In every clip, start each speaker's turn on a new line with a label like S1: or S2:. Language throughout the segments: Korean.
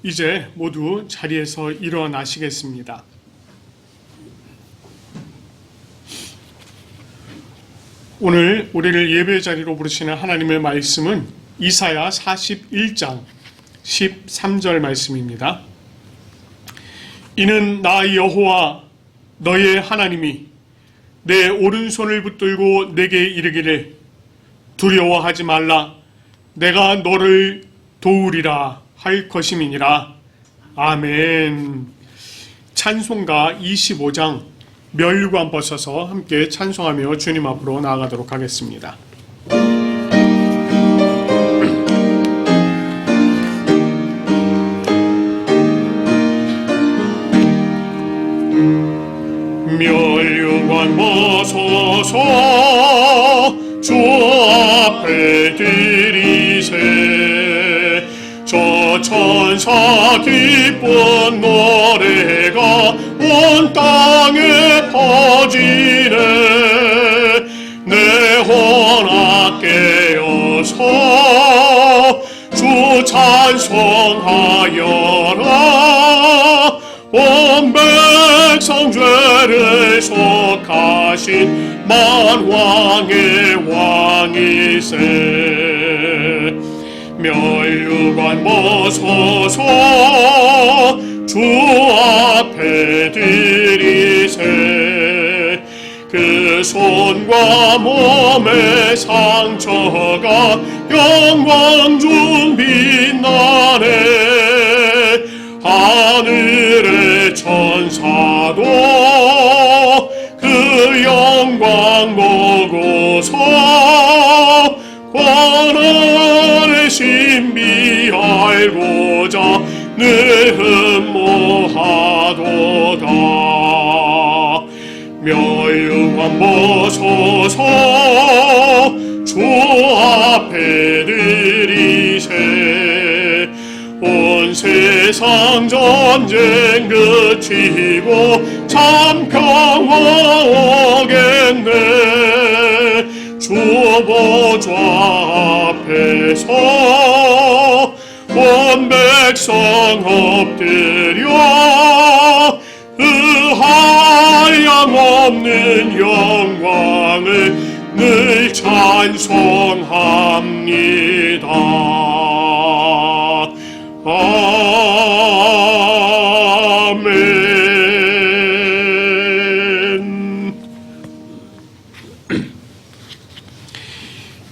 S1: 이제 모두 자리에서 일어나시겠습니다. 오늘 우리를 예배 자리로 부르시는 하나님의 말씀은 이사야 41장 13절 말씀입니다. 이는 나 여호와 너의 하나님이 내 오른손을 붙들고 내게 이르기를 두려워하지 말라 내가 너를 도우리라 할 것임이니라. 아멘. 찬송가 25장 멸관 벗어서 함께 찬송하며 주님 앞으로 나아가도록 하겠습니다. 멸관 벗어서 주 앞에 들이세 저 천사 기쁜 노래가 온 땅에 퍼지네. 내 혼악 깨어서 주 찬송하여라. 온 백성 죄를 속하신 만왕의 왕이세. 멸관 벗어서 주 앞에 들이세. 그 손과 몸의 상처가 영광 중 빛나네. 하늘의 천사도 그 영광 보고서 권한의 신비 알고자 늘 흠모하도다. 멸관 벗어서 주 앞에 들이세. 온 세상 전쟁 그치고 참 평화 오겠네. 주 보좌 앞에서 온 백성 엎드려 그 하염없는 영광을 늘 찬송합니다. 아멘.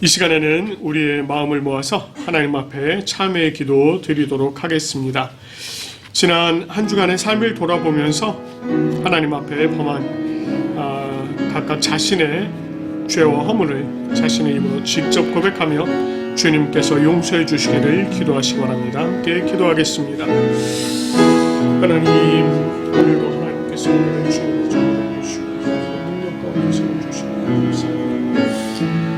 S1: 이 시간에는 우리의 마음을 모아서 하나님 앞에 참회의 기도 드리도록 하겠습니다. 지난 한 주간의 삶을 돌아보면서 하나님 앞에 범한 각각 자신의 죄와 허물을 자신의 입으로 직접 고백하며 주님께서 용서해 주시기를 기도하시기 바랍니다. 함께 기도하겠습니다. 하나님, 오늘도 하나님께서 우리를 주님을 전달해주시고 능력과 은혜를 주시고 감사합니다.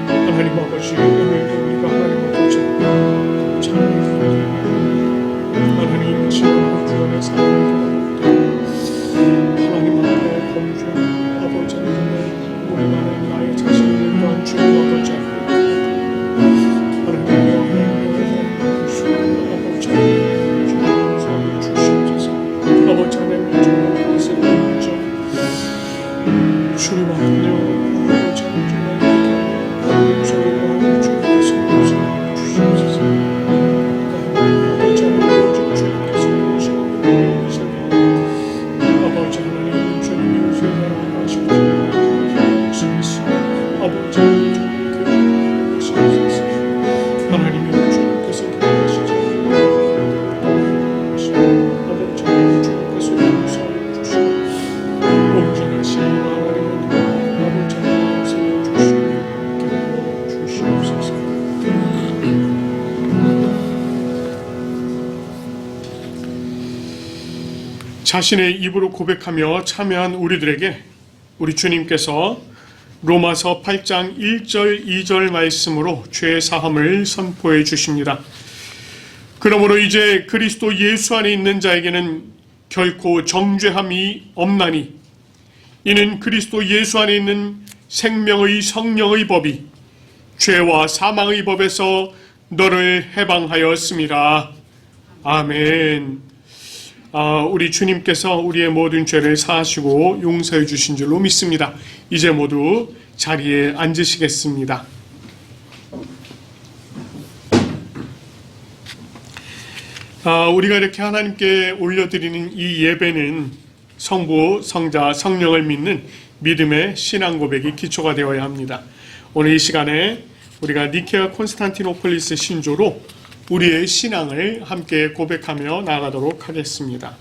S1: 하나님 아버지, 오늘도 우리가 하나님 앞에 찬양드립니다. 하나님 지금 주안의 삶을 돌아볼 때 하나님 앞에 범죄하는 아버지 하나님, 우리가 나의 자신을 또한 주님 아버지 주님 앞에 아버지 자신의 입으로 고백하며 참여한 우리들에게 우리 주님께서 로마서 8장 1절 2절 말씀으로 죄 사함을 선포해 주십니다. 그러므로 이제 그리스도 예수 안에 있는 자에게는 결코 정죄함이 없나니 이는 그리스도 예수 안에 있는 생명의 성령의 법이 죄와 사망의 법에서 너를 해방하였습니다. 아멘. 우리 주님께서 우리의 모든 죄를 사하시고 용서해 주신 줄로 믿습니다. 이제 모두 자리에 앉으시겠습니다. 우리가 이렇게 하나님께 올려드리는 이 예배는 성부, 성자, 성령을 믿는 믿음의 신앙 고백이 기초가 되어야 합니다. 오늘 이 시간에 우리가 니케아 콘스탄티노폴리스 신조로 우리의 신앙을 함께 고백하며 나아가도록 하겠습니다.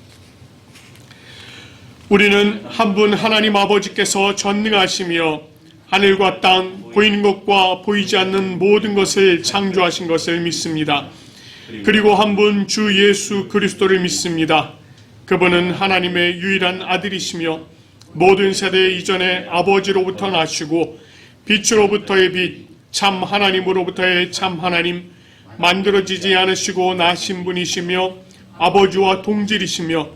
S1: 우리는 한 분 하나님 아버지께서 전능하시며 하늘과 땅, 보이는 것과 보이지 않는 모든 것을 창조하신 것을 믿습니다. 그리고 한 분 주 예수 그리스도를 믿습니다. 그분은 하나님의 유일한 아들이시며 모든 세대 이전에 아버지로부터 나시고 빛으로부터의 빛, 참 하나님으로부터의 참 하나님, 만들어지지 않으시고 나신 분이시며 아버지와 동질이시며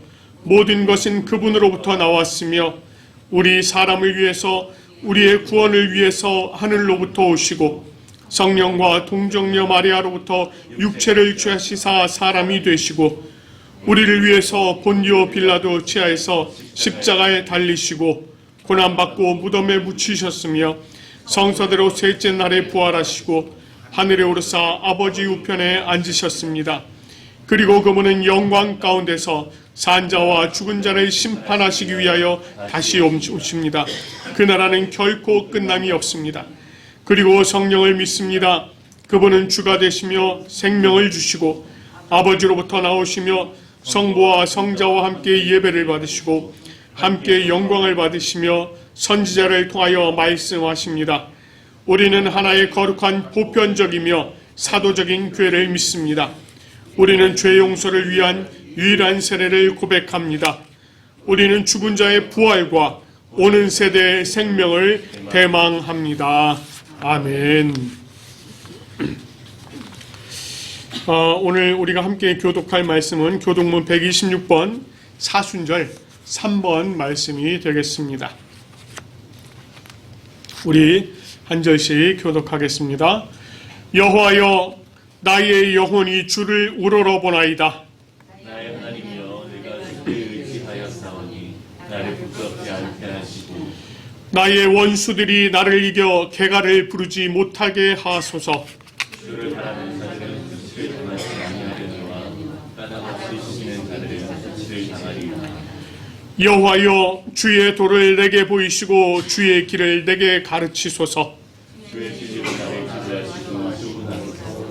S1: 모든 것은 그분으로부터 나왔으며 우리 사람을 위해서 우리의 구원을 위해서 하늘로부터 오시고 성령과 동정녀 마리아로부터 육체를 취하시사 사람이 되시고 우리를 위해서 본디오 빌라도 치하에서 십자가에 달리시고 고난받고 무덤에 묻히셨으며 성서대로 셋째 날에 부활하시고 하늘에 오르사 아버지 우편에 앉으셨습니다. 그리고 그분은 영광 가운데서 산자와 죽은 자를 심판하시기 위하여 다시 오십니다. 그 나라는 결코 끝남이 없습니다. 그리고 성령을 믿습니다. 그분은 주가 되시며 생명을 주시고 아버지로부터 나오시며 성부와 성자와 함께 예배를 받으시고 함께 영광을 받으시며 선지자를 통하여 말씀하십니다. 우리는 하나의 거룩한 보편적이며 사도적인 교회를 믿습니다. 우리는 죄 용서를 위한 유일한 세례를 고백합니다. 우리는 죽은 자의 부활과 오는 세대의 생명을 대망합니다. 아멘. 오늘 우리가 함께 교독할 말씀은 교독문 126번 사순절 3번 말씀이 되겠습니다. 우리 한 절씩 교독하겠습니다. 여호와여, 나의 영혼이 주를 우러러보나이다.
S2: 나의 하나님이여, 내가 주께 의지하였사오니 나를 부끄럽게 않게 하시고
S1: 나의 원수들이 나를 이겨 개가를 부르지 못하게 하소서.
S2: 주를 바라는 자들은 수치를 당하지 아니하려니와 까닭없이 쉬는 자들은 수치를 당하리라.
S1: 여호와여, 주의 도를 내게 보이시고 주의 길을 내게 가르치소서.
S2: 주의 지식을 나를 지지하시고 수분하소서.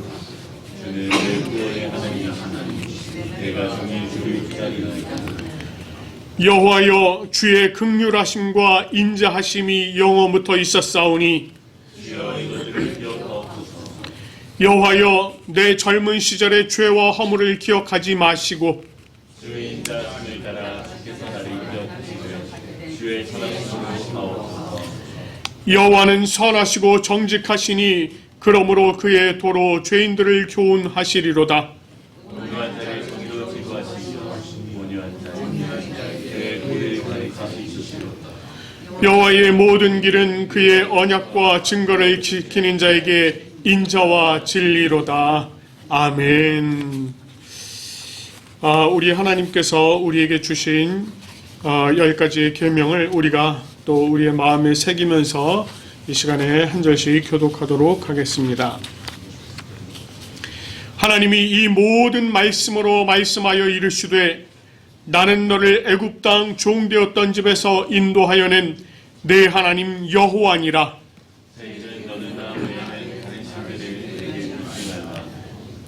S2: 주는 내 구원의 하나님이시니 내가 종일 주를 기다리나이다.
S1: 여호와여, 주의 긍휼하심과 인자하심이 영원부터 있었사오니
S2: 주여 이것들을 기억하옵소서.
S1: 여호와여, 내 젊은 시절의 죄와 허물을 기억하지 마시고
S2: 주의 인자하심을 따라 주께서 나를 기억하시되 주의 선하심으로 하옵소서.
S1: 여호와는 선하시고 정직하시니 그러므로 그의 도로 죄인들을 교훈하시리로다.
S2: 온유한 자를 정의로 지도하시며 온유한 자를 그의 도를 가르치시리로다.
S1: 여호와의 모든 길은 그의 언약과 증거를 지키는 자에게 인자와 진리로다. 아멘. 우리 하나님께서 우리에게 주신 10가지의 계명을 우리가 또 우리의 마음에 새기면서 이 시간에 한 절씩 교독하도록 하겠습니다. 하나님이 이 모든 말씀으로 말씀하여 이르시되 나는 너를 애굽 땅 종되었던 집에서 인도하여 낸 내 하나님 여호와니라.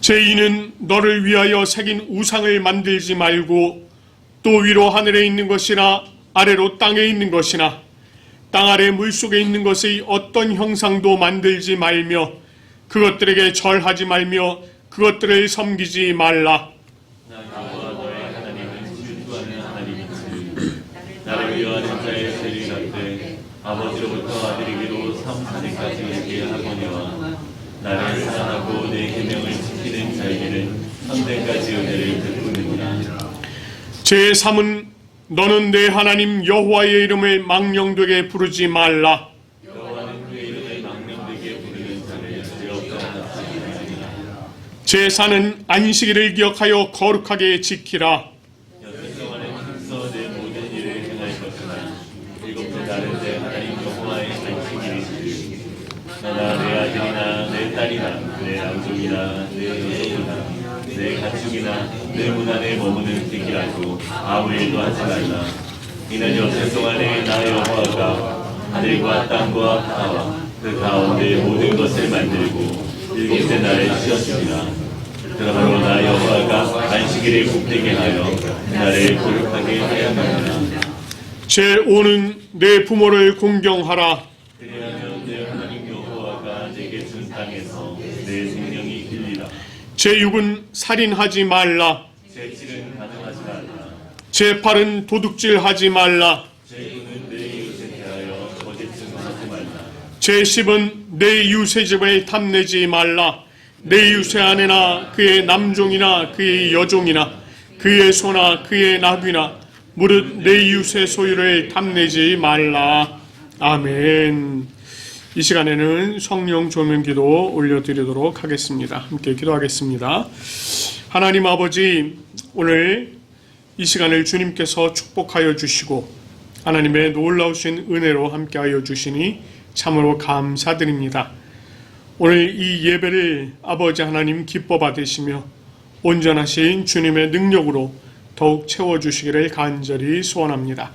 S1: 제2는 너를 위하여 새긴 우상을 만들지 말고 또 위로 하늘에 있는 것이나 아래로 땅에 있는 것이나 땅 아래 물속에 있는 것의 어떤 형상도 만들지 말며 그것들에게 절하지 말며 그것들을 섬기지 말라.
S2: 나와 너의 하나님은 질투하는 하나님이지. 나를 위하는 자의 죄를 갚되 아버지로부터 아들이기로 삼사대까지 얘기하거니와 나를 사랑하고 내 계명을 지키는 자에게는 삼대까지 은혜를 베푸느니라.
S1: 제3은 너는 내 하나님 여호와의 이름을 망령되게 부르지 말라.
S2: 여호와는 그의 이름을 망령되게 부르는 자를 죄 없다 하시느니라.
S1: 제사는 안식일을 기억하여 거룩하게 지키라.
S2: 여섯 동안은 힘써 내 모든 일을 행할 것이나 일곱째 달은 내 하나님 여호와의 안식일이시니 너나 내 아들이나 내 딸이나 내 남종이나 내 여종이나 내 가축이나 내 문 안에 머무는 새끼라도 아무 일도 하지 말라. 이는 여섯 동안에 나 여호와가 하늘과 땅과 바다와 그 가운데 모든 것을 만들고 일곱째 날에 쉬었습니다. 그러므로 나 여호와가 안식일을 복되게 하여 그날을 거룩하게 하였느니라.
S1: 제5는 내 부모를 공경하라.
S2: 그리하면 내 하나님 여호와가 내게 준 땅에서 내 생명이 길리라.
S1: 제6은 살인하지 말라.
S2: 제7은 가능하지 말라.
S1: 제8은 도둑질하지 말라.
S2: 제9는 내 이웃에 대하여 거짓 증언하지 말라.
S1: 제10은 내 이웃의 집을 탐내지 말라. 내 이웃의 아내나 그의 남종이나 그의 여종이나 그의 소나 그의 나귀나 무릇 내 이웃의 소유를 탐내지 말라. 아멘. 이 시간에는 성령 조명기도 올려드리도록 하겠습니다. 함께 기도하겠습니다. 하나님 아버지, 오늘 이 시간을 주님께서 축복하여 주시고 하나님의 놀라우신 은혜로 함께하여 주시니 참으로 감사드립니다. 오늘 이 예배를 아버지 하나님 기뻐 받으시며 온전하신 주님의 능력으로 더욱 채워주시기를 간절히 소원합니다.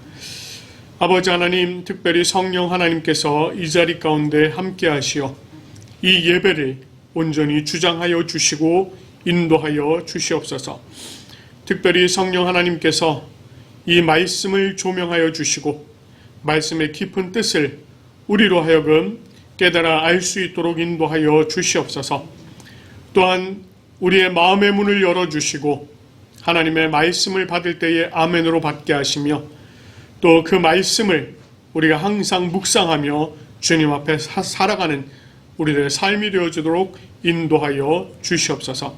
S1: 아버지 하나님, 특별히 성령 하나님께서 이 자리 가운데 함께 하시어 이 예배를 온전히 주장하여 주시고 인도하여 주시옵소서. 특별히 성령 하나님께서 이 말씀을 조명하여 주시고 말씀의 깊은 뜻을 우리로 하여금 깨달아 알 수 있도록 인도하여 주시옵소서. 또한 우리의 마음의 문을 열어주시고 하나님의 말씀을 받을 때에 아멘으로 받게 하시며 또 그 말씀을 우리가 항상 묵상하며 주님 앞에 살아가는 우리들의 삶이 되어지도록 인도하여 주시옵소서.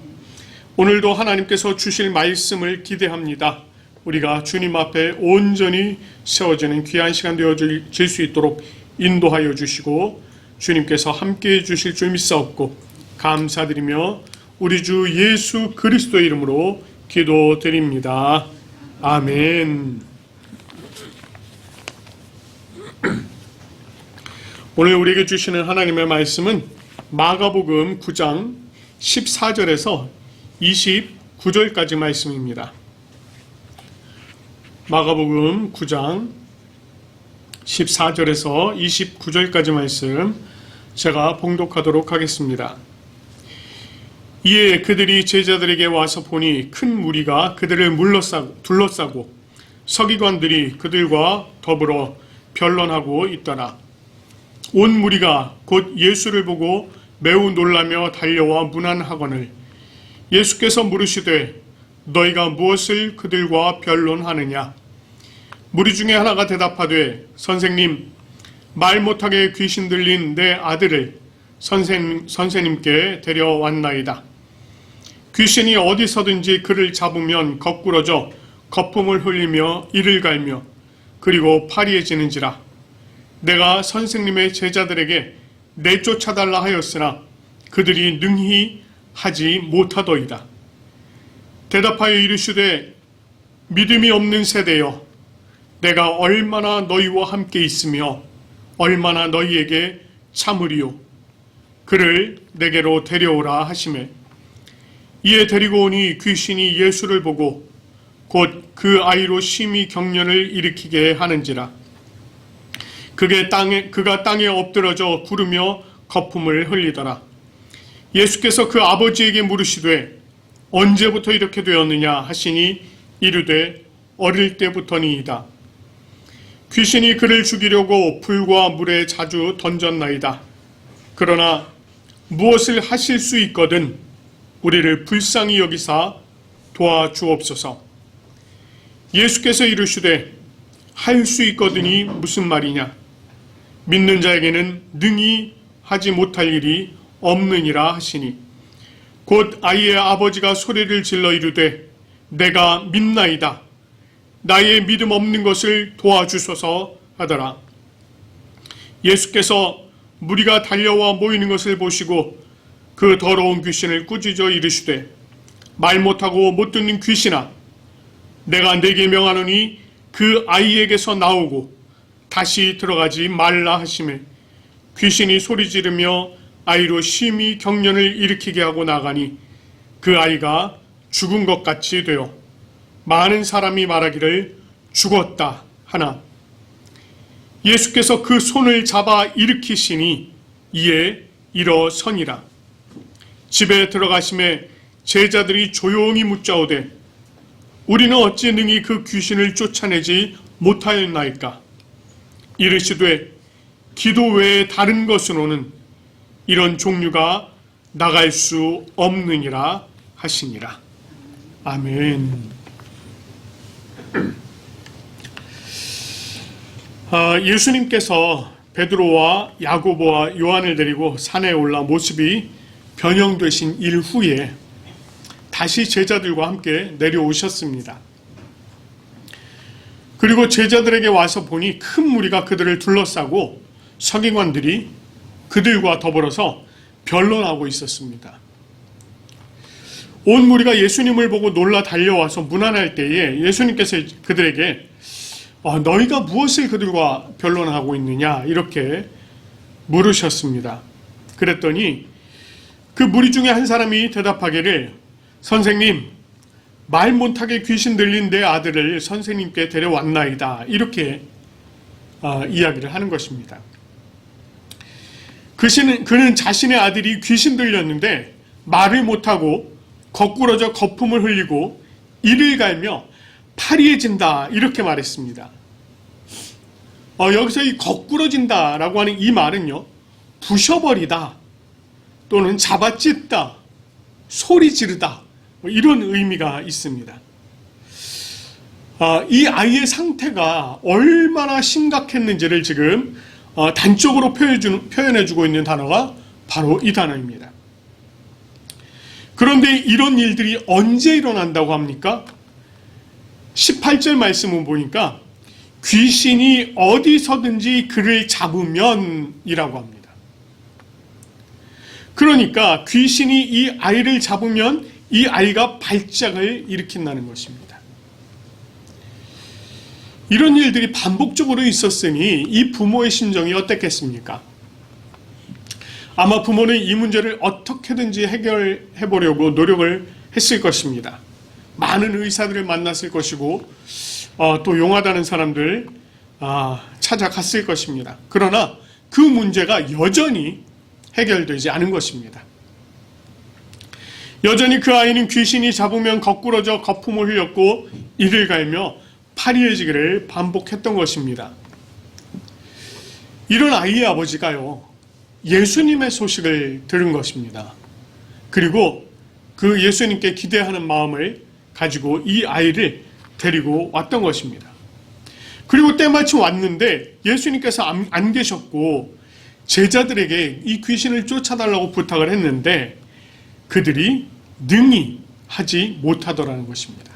S1: 오늘도 하나님께서 주실 말씀을 기대합니다. 우리가 주님 앞에 온전히 세워지는 귀한 시간 되어질 수 있도록 인도하여 주시고 주님께서 함께해 주실 줄 믿사옵고 감사드리며 우리 주 예수 그리스도의 이름으로 기도드립니다. 아멘. 오늘 우리에게 주시는 하나님의 말씀은 마가복음 9장 14절에서 29절까지 말씀입니다. 마가복음 9장 14절에서 29절까지 말씀 제가 봉독하도록 하겠습니다. 이에 그들이 제자들에게 와서 보니 큰 무리가 그들을 둘러싸고 서기관들이 그들과 더불어 변론하고 있더라. 온 무리가 곧 예수를 보고 매우 놀라며 달려와 문안하거늘 예수께서 물으시되 너희가 무엇을 그들과 변론하느냐? 무리 중에 하나가 대답하되 선생님, 말 못하게 귀신 들린 내 아들을 선생님께 데려왔나이다. 귀신이 어디서든지 그를 잡으면 거꾸러져 거품을 흘리며 이를 갈며 그리고 파리해지는지라. 내가 선생님의 제자들에게 내쫓아달라 하였으나 그들이 능히 하지 못하더이다. 대답하여 이르시되 믿음이 없는 세대여, 내가 얼마나 너희와 함께 있으며 얼마나 너희에게 참으리요. 그를 내게로 데려오라 하시매 이에 데리고 오니 귀신이 예수를 보고 곧 그 아이로 심히 경련을 일으키게 하는지라. 그가 땅에 엎드러져 구르며 거품을 흘리더라. 예수께서 그 아버지에게 물으시되 언제부터 이렇게 되었느냐 하시니 이르되 어릴 때부터니이다. 귀신이 그를 죽이려고 불과 물에 자주 던졌나이다. 그러나 무엇을 하실 수 있거든 우리를 불쌍히 여기사 도와주옵소서. 예수께서 이르시되 할 수 있거든이 무슨 말이냐? 믿는 자에게는 능히 하지 못할 일이 없느니라 하시니 곧 아이의 아버지가 소리를 질러 이르되 내가 믿나이다. 나의 믿음 없는 것을 도와주소서 하더라. 예수께서 무리가 달려와 모이는 것을 보시고 그 더러운 귀신을 꾸짖어 이르시되 말 못하고 못 듣는 귀신아, 내가 네게 명하노니 그 아이에게서 나오고 다시 들어가지 말라 하시매 귀신이 소리 지르며 아이로 심히 경련을 일으키게 하고 나가니 그 아이가 죽은 것 같이 되어 많은 사람이 말하기를 죽었다 하나 예수께서 그 손을 잡아 일으키시니 이에 일어서니라. 집에 들어가심에 제자들이 조용히 묻자오되 우리는 어찌 능히 그 귀신을 쫓아내지 못하였나이까. 이르시되 기도 외에 다른 것으로는 이런 종류가 나갈 수 없느니라 하시니라. 아멘. 예수님께서 베드로와 야고보와 요한을 데리고 산에 올라 모습이 변형되신 일 후에 다시 제자들과 함께 내려오셨습니다. 그리고 제자들에게 와서 보니 큰 무리가 그들을 둘러싸고 서기관들이 그들과 더불어서 변론하고 있었습니다. 온 무리가 예수님을 보고 놀라 달려와서 문안할 때에 예수님께서 그들에게 너희가 무엇을 그들과 변론하고 있느냐 이렇게 물으셨습니다. 그랬더니 그 무리 중에 한 사람이 대답하기를 선생님, 말 못하게 귀신 들린 내 아들을 선생님께 데려왔나이다 이렇게 이야기를 하는 것입니다. 그는 자신의 아들이 귀신 들렸는데 말을 못하고 거꾸러져 거품을 흘리고 이를 갈며 파리해진다 이렇게 말했습니다. 여기서 이 거꾸러진다라고 하는 이 말은요, 부셔버리다 또는 잡아찢다, 소리 지르다 이런 의미가 있습니다. 이 아이의 상태가 얼마나 심각했는지를 지금 단적으로 표현해주고 있는 단어가 바로 이 단어입니다. 그런데 이런 일들이 언제 일어난다고 합니까? 18절 말씀을 보니까 귀신이 어디서든지 그를 잡으면 이라고 합니다. 그러니까 귀신이 이 아이를 잡으면 이 아이가 발작을 일으킨다는 것입니다. 이런 일들이 반복적으로 있었으니 이 부모의 심정이 어땠겠습니까? 아마 부모는 이 문제를 어떻게든지 해결해 보려고 노력을 했을 것입니다. 많은 의사들을 만났을 것이고 또 용하다는 사람들 찾아갔을 것입니다. 그러나 그 문제가 여전히 해결되지 않은 것입니다. 여전히 그 아이는 귀신이 잡으면 거꾸러져 거품을 흘렸고 이를 갈며 파리해지기를 반복했던 것입니다. 이런 아이의 아버지가요, 예수님의 소식을 들은 것입니다. 그리고 그 예수님께 기대하는 마음을 가지고 이 아이를 데리고 왔던 것입니다. 그리고 때마침 왔는데 예수님께서 안 계셨고 제자들에게 이 귀신을 쫓아달라고 부탁을 했는데 그들이 능히 하지 못하더라는 것입니다.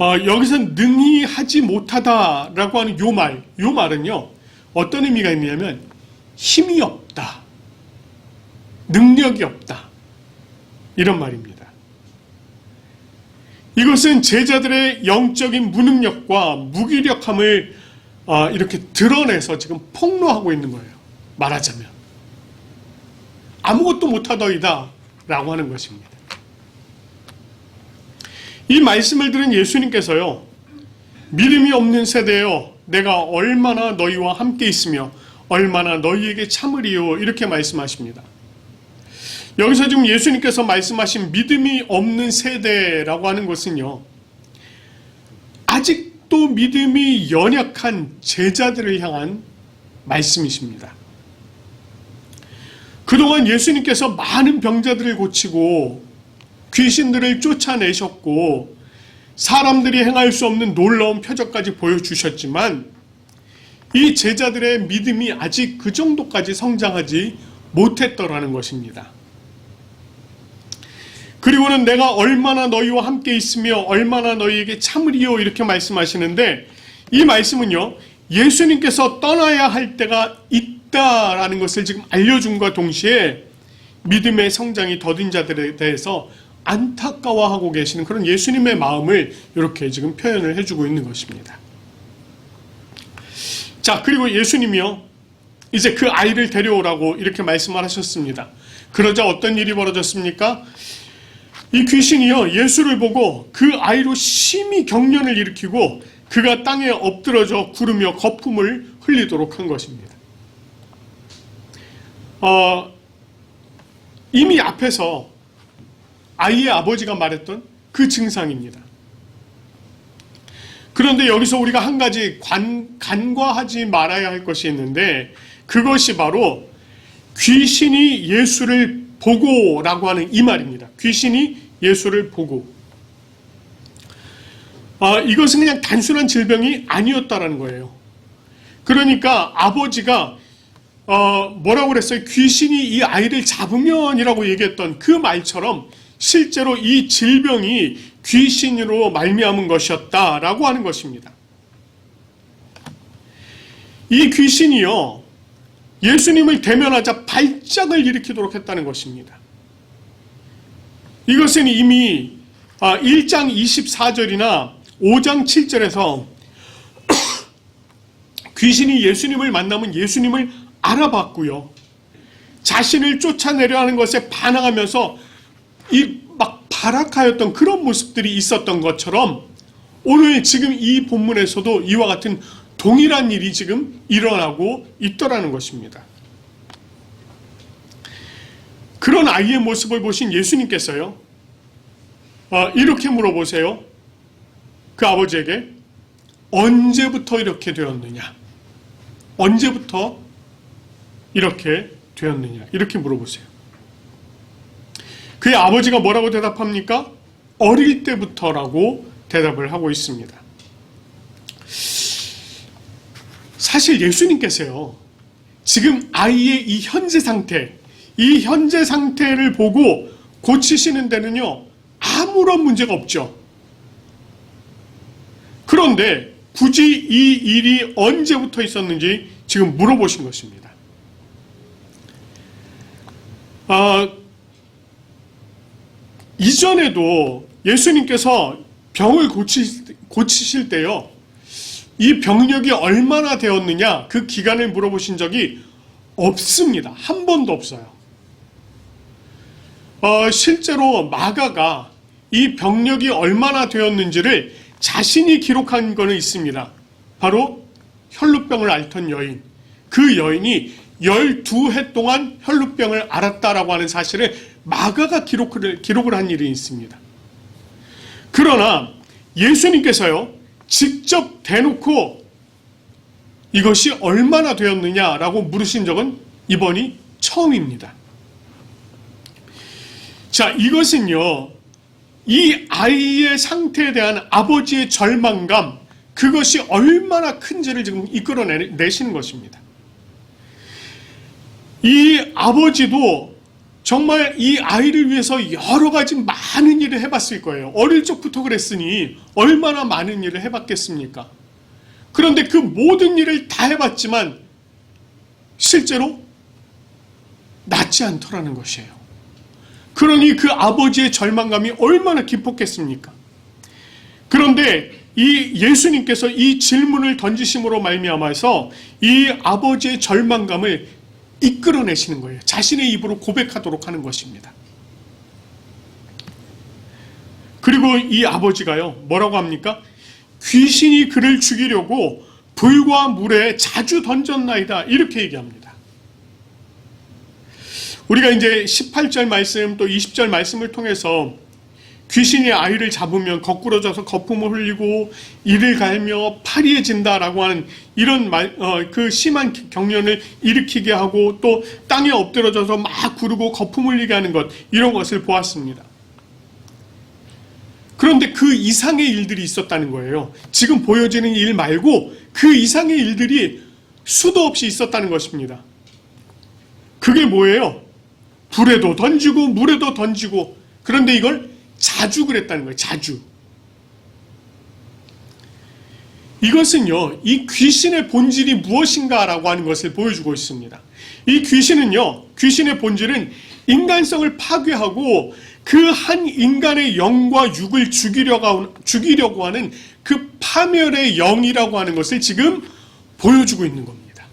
S1: 여기서 능히 하지 못하다라고 하는 요 말은요, 어떤 의미가 있냐면 힘이 없다, 능력이 없다 이런 말입니다. 이것은 제자들의 영적인 무능력과 무기력함을 이렇게 드러내서 지금 폭로하고 있는 거예요. 말하자면 아무것도 못하더이다 라고 하는 것입니다. 이 말씀을 들은 예수님께서요, 믿음이 없는 세대여 내가 얼마나 너희와 함께 있으며 얼마나 너희에게 참으리요 이렇게 말씀하십니다. 여기서 지금 예수님께서 말씀하신 믿음이 없는 세대라고 하는 것은요, 아직도 믿음이 연약한 제자들을 향한 말씀이십니다. 그동안 예수님께서 많은 병자들을 고치고 귀신들을 쫓아내셨고 사람들이 행할 수 없는 놀라운 표적까지 보여주셨지만 이 제자들의 믿음이 아직 그 정도까지 성장하지 못했더라는 것입니다. 그리고는 내가 얼마나 너희와 함께 있으며 얼마나 너희에게 참으리요 이렇게 말씀하시는데 이 말씀은요, 예수님께서 떠나야 할 때가 있다라는 것을 지금 알려준과 동시에 믿음의 성장이 더딘 자들에 대해서 안타까워하고 계시는 그런 예수님의 마음을 이렇게 지금 표현을 해주고 있는 것입니다. 자, 그리고 예수님이요, 이제 그 아이를 데려오라고 이렇게 말씀을 하셨습니다. 그러자 어떤 일이 벌어졌습니까? 이 귀신이요, 예수를 보고 그 아이로 심히 경련을 일으키고 그가 땅에 엎드러져 구르며 거품을 흘리도록 한 것입니다. 이미 앞에서 아이의 아버지가 말했던 그 증상입니다. 그런데 여기서 우리가 한 가지 간과하지 말아야 할 것이 있는데, 그것이 바로 귀신이 예수를 보고라고 하는 이 말입니다. 귀신이 예수를 보고. 이것은 그냥 단순한 질병이 아니었다라는 거예요. 그러니까 아버지가 뭐라고 그랬어요? 귀신이 이 아이를 잡으면이라고 얘기했던 그 말처럼 실제로 이 질병이 귀신으로 말미암은 것이었다라고 하는 것입니다. 이 귀신이요, 예수님을 대면하자 발작을 일으키도록 했다는 것입니다. 이것은 이미 1장 24절이나 5장 7절에서 귀신이 예수님을 만나면 예수님을 알아봤고요, 자신을 쫓아내려 하는 것에 반항하면서 막 발악하였던 그런 모습들이 있었던 것처럼 오늘 지금 이 본문에서도 이와 같은 동일한 일이 지금 일어나고 있더라는 것입니다. 그런 아이의 모습을 보신 예수님께서요, 이렇게 물어보세요. 그 아버지에게 언제부터 이렇게 되었느냐? 언제부터 이렇게 되었느냐? 이렇게 물어보세요. 그의 아버지가 뭐라고 대답합니까? 어릴 때부터라고 대답을 하고 있습니다. 사실 예수님께서요, 지금 아이의 이 현재 상태를 보고 고치시는 데는요, 아무런 문제가 없죠. 그런데 굳이 이 일이 언제부터 있었는지 지금 물어보신 것입니다. 이전에도 예수님께서 병을 고치실 때요, 이 병력이 얼마나 되었느냐, 그 기간을 물어보신 적이 없습니다. 한 번도 없어요. 실제로 마가가 이 병력이 얼마나 되었는지를 자신이 기록한 거는 있습니다. 바로 혈루병을 앓던 여인, 그 여인이 12해 동안 혈루병을 앓았다라고 하는 사실을 마가가 기록을 한 일이 있습니다. 그러나 예수님께서요, 직접 대놓고 이것이 얼마나 되었느냐라고 물으신 적은 이번이 처음입니다. 자, 이것은요, 이 아이의 상태에 대한 아버지의 절망감, 그것이 얼마나 큰지를 지금 이끌어내시는 것입니다. 이 아버지도 정말 이 아이를 위해서 여러 가지 많은 일을 해봤을 거예요. 어릴 적부터 그랬으니 얼마나 많은 일을 해봤겠습니까? 그런데 그 모든 일을 다 해봤지만 실제로 낫지 않더라는 것이에요. 그러니 그 아버지의 절망감이 얼마나 깊었겠습니까? 그런데 이 예수님께서 이 질문을 던지심으로 말미암아서 이 아버지의 절망감을 이끌어내시는 거예요. 자신의 입으로 고백하도록 하는 것입니다. 그리고 이 아버지가요, 뭐라고 합니까? 귀신이 그를 죽이려고 불과 물에 자주 던졌나이다, 이렇게 얘기합니다. 우리가 이제 18절 말씀 또 20절 말씀을 통해서 귀신이 아이를 잡으면 거꾸러져서 거품을 흘리고 이를 갈며 파리해진다라고 하는 이런 그 심한 경련을 일으키게 하고 또 땅에 엎드러져서 막 구르고 거품 흘리게 하는 것, 이런 것을 보았습니다. 그런데 그 이상의 일들이 있었다는 거예요. 지금 보여지는 일 말고 그 이상의 일들이 수도 없이 있었다는 것입니다. 그게 뭐예요? 불에도 던지고 물에도 던지고, 그런데 이걸 자주 그랬다는 거예요. 자주. 이것은요, 이 귀신의 본질이 무엇인가라고 하는 것을 보여주고 있습니다. 이 귀신의 본질은 인간성을 파괴하고 그 한 인간의 영과 육을 죽이려고 하는 그 파멸의 영이라고 하는 것을 지금 보여주고 있는 겁니다.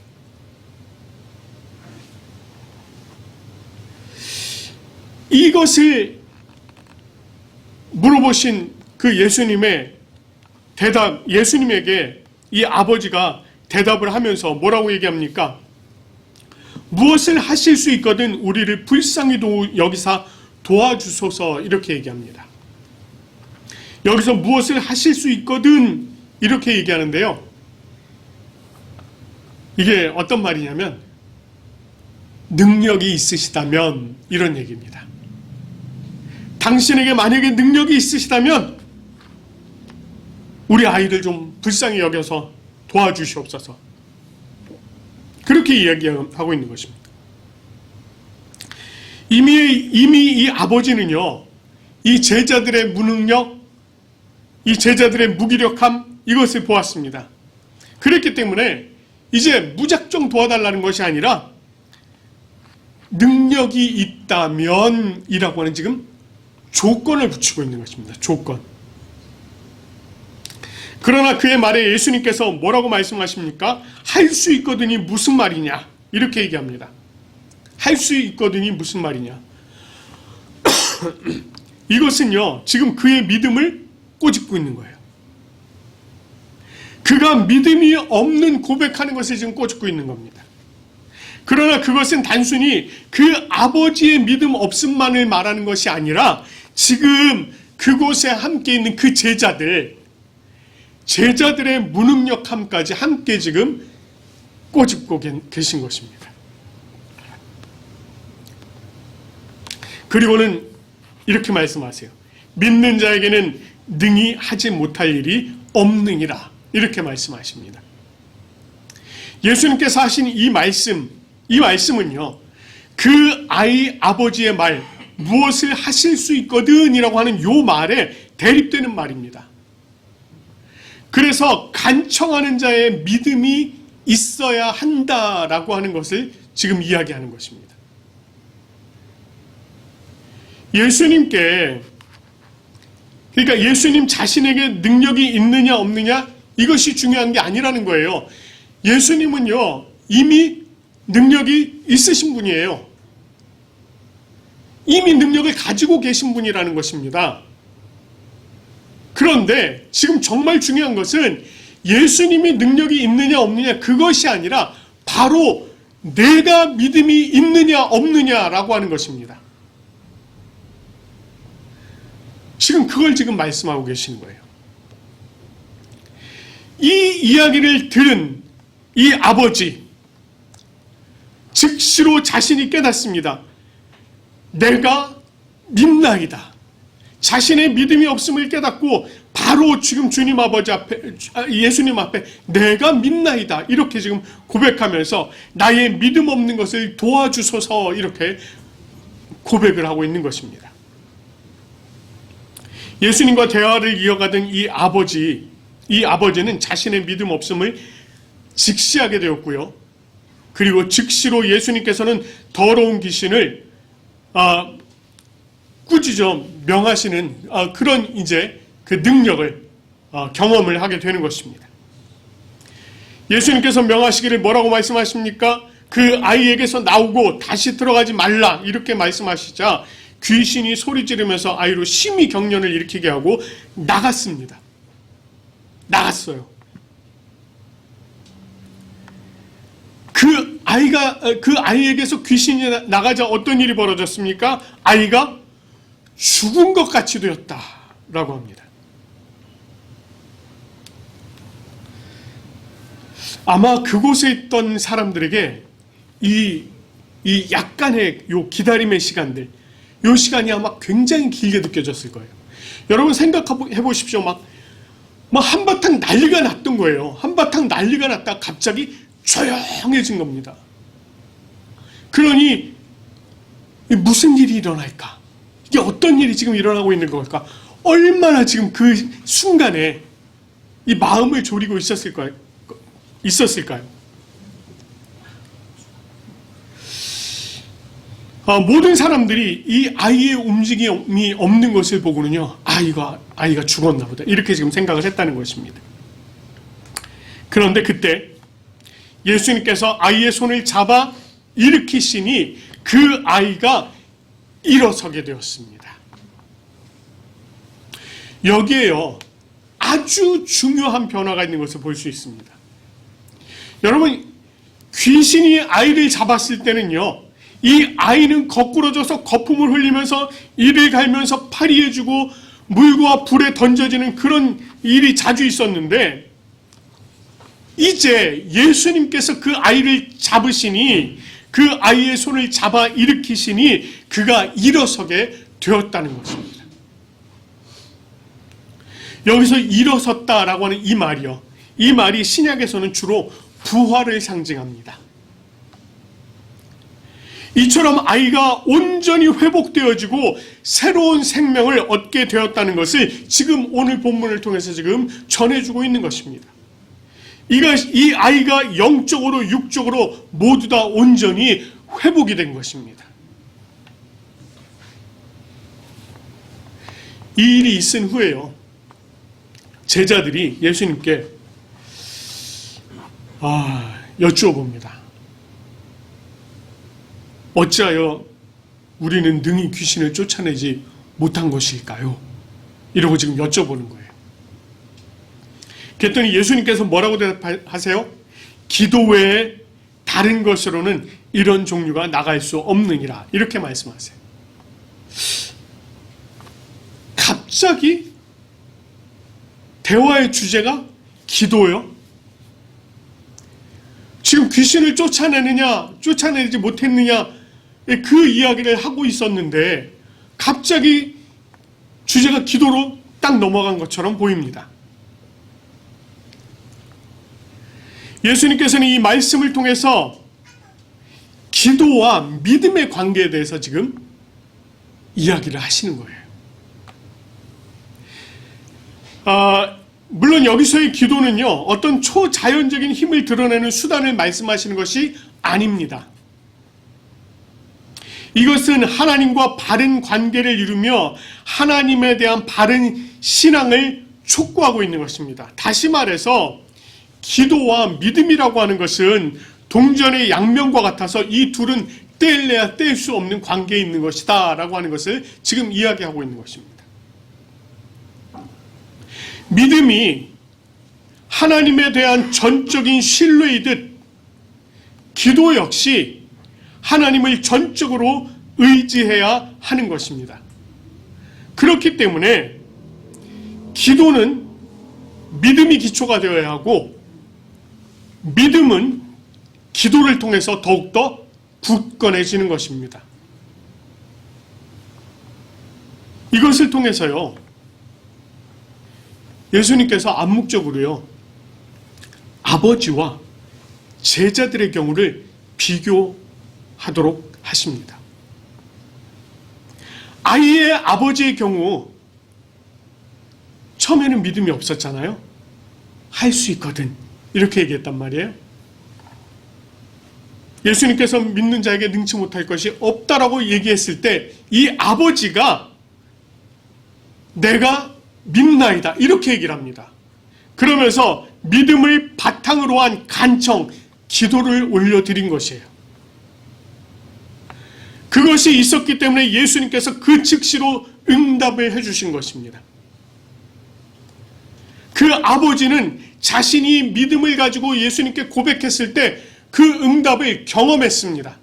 S1: 이것을 물어보신 그 예수님에게 이 아버지가 대답을 하면서 뭐라고 얘기합니까? 무엇을 하실 수 있거든 우리를 불쌍히 여기사 도와주소서, 이렇게 얘기합니다. 여기서 무엇을 하실 수 있거든 이렇게 얘기하는데요. 이게 어떤 말이냐면 능력이 있으시다면, 이런 얘기입니다. 당신에게 만약에 능력이 있으시다면 우리 아이를 좀 불쌍히 여겨서 도와주시옵소서, 그렇게 이야기하고 있는 것입니다. 이미 이 아버지는요, 이 제자들의 무능력, 이 제자들의 무기력함, 이것을 보았습니다. 그렇기 때문에 이제 무작정 도와달라는 것이 아니라 능력이 있다면 이라고 하는 지금 조건을 붙이고 있는 것입니다. 조건. 그러나 그의 말에 예수님께서 뭐라고 말씀하십니까? 할 수 있거든이 무슨 말이냐, 이렇게 얘기합니다. 할 수 있거든이 무슨 말이냐. 이것은요, 지금 그의 믿음을 꼬집고 있는 거예요. 그가 믿음이 없는 고백하는 것을 지금 꼬집고 있는 겁니다. 그러나 그것은 단순히 그 아버지의 믿음 없음만을 말하는 것이 아니라 지금 그곳에 함께 있는 그 제자들의 무능력함까지 함께 지금 꼬집고 계신 것입니다. 그리고는 이렇게 말씀하세요. 믿는 자에게는 능히 하지 못할 일이 없느니라, 이렇게 말씀하십니다. 예수님께서 하신 이 말씀은요, 그 아버지의 말, 무엇을 하실 수 있거든 이라고 하는 요 말에 대립되는 말입니다. 그래서 간청하는 자의 믿음이 있어야 한다라고 하는 것을 지금 이야기하는 것입니다. 그러니까 예수님 자신에게 능력이 있느냐 없느냐, 이것이 중요한 게 아니라는 거예요. 예수님은요, 이미 능력이 있으신 분이에요. 이미 능력을 가지고 계신 분이라는 것입니다. 그런데 지금 정말 중요한 것은 예수님이 능력이 있느냐 없느냐, 그것이 아니라 바로 내가 믿음이 있느냐 없느냐라고 하는 것입니다. 지금 그걸 지금 말씀하고 계시는 거예요. 이 이야기를 들은 이 아버지, 즉시로 자신이 깨닫습니다. 내가 믿나이다. 자신의 믿음이 없음을 깨닫고 바로 지금 예수님 앞에 내가 믿나이다, 이렇게 지금 고백하면서 나의 믿음 없는 것을 도와주소서, 이렇게 고백을 하고 있는 것입니다. 예수님과 대화를 이어가던 이 아버지는 자신의 믿음 없음을 직시하게 되었고요. 그리고 즉시로 예수님께서는 더러운 귀신을 꾸짖어 명하시는 그런 이제 그 능력을 경험을 하게 되는 것입니다. 예수님께서 명하시기를 뭐라고 말씀하십니까? 그 아이에게서 나오고 다시 들어가지 말라, 이렇게 말씀하시자 귀신이 소리 지르면서 아이로 심히 경련을 일으키게 하고 나갔습니다. 나갔어요. 그 아이에게서 귀신이 나가자 어떤 일이 벌어졌습니까? 아이가 죽은 것 같이 되었다라고 합니다. 아마 그곳에 있던 사람들에게 이 약간의 요 기다림의 시간들, 요 시간이 아마 굉장히 길게 느껴졌을 거예요. 여러분 생각해 보십시오. 막 한바탕 난리가 났던 거예요. 한바탕 난리가 났다 갑자기 조용해진 겁니다. 그러니 무슨 일이 일어날까? 이게 어떤 일이 지금 일어나고 있는 걸까? 얼마나 지금 그 순간에 이 마음을 졸이고 있었을까요? 모든 사람들이 이 아이의 움직임이 없는 것을 보고는요, 아이가 죽었나 보다, 이렇게 지금 생각을 했다는 것입니다. 그런데 그때 예수님께서 아이의 손을 잡아 일으키시니 그 아이가 일어서게 되었습니다. 여기에요, 아주 중요한 변화가 있는 것을 볼 수 있습니다. 여러분, 귀신이 아이를 잡았을 때는요, 이 아이는 거꾸러져서 거품을 흘리면서 이를 갈면서 파리해주고 물과 불에 던져지는 그런 일이 자주 있었는데, 이제 예수님께서 그 아이를 잡으시니, 그 아이의 손을 잡아 일으키시니 그가 일어서게 되었다는 것입니다. 여기서 일어섰다라고 하는 이 말이요, 이 말이 신약에서는 주로 부활을 상징합니다. 이처럼 아이가 온전히 회복되어지고 새로운 생명을 얻게 되었다는 것을 지금 오늘 본문을 통해서 지금 전해주고 있는 것입니다. 이 아이가 영적으로 육적으로 모두 다 온전히 회복이 된 것입니다. 이 일이 있은 후에요, 제자들이 예수님께 여쭈어봅니다. 어찌하여 우리는 능히 귀신을 쫓아내지 못한 것일까요? 이러고 지금 여쭤보는 거예요. 그랬더니 예수님께서 뭐라고 대답하세요? 기도 외에 다른 것으로는 이런 종류가 나갈 수 없느니라, 이렇게 말씀하세요. 갑자기 대화의 주제가 기도요? 지금 귀신을 쫓아내지 못했느냐, 그 이야기를 하고 있었는데 갑자기 주제가 기도로 딱 넘어간 것처럼 보입니다. 예수님께서는 이 말씀을 통해서 기도와 믿음의 관계에 대해서 지금 이야기를 하시는 거예요. 물론 여기서의 기도는요, 어떤 초자연적인 힘을 드러내는 수단을 말씀하시는 것이 아닙니다. 이것은 하나님과 바른 관계를 이루며 하나님에 대한 바른 신앙을 촉구하고 있는 것입니다. 다시 말해서 기도와 믿음이라고 하는 것은 동전의 양면과 같아서 이 둘은 떼려야 뗄 수 없는 관계에 있는 것이다 라고 하는 것을 지금 이야기하고 있는 것입니다. 믿음이 하나님에 대한 전적인 신뢰이듯 기도 역시 하나님을 전적으로 의지해야 하는 것입니다. 그렇기 때문에 기도는 믿음이 기초가 되어야 하고, 믿음은 기도를 통해서 더욱더 굳건해지는 것입니다. 이것을 통해서요, 예수님께서 암묵적으로요, 아버지와 제자들의 경우를 비교하도록 하십니다. 아이의 아버지의 경우, 처음에는 믿음이 없었잖아요. 할 수 있거든, 이렇게 얘기했단 말이에요. 예수님께서 믿는 자에게 능치 못할 것이 없다라고 얘기했을 때 이 아버지가 내가 믿나이다, 이렇게 얘기를 합니다. 그러면서 믿음을 바탕으로 한 간청, 기도를 올려드린 것이에요. 그것이 있었기 때문에 예수님께서 그 즉시로 응답을 해주신 것입니다. 그 아버지는 자신이 믿음을 가지고 예수님께 고백했을 때 그 응답을 경험했습니다.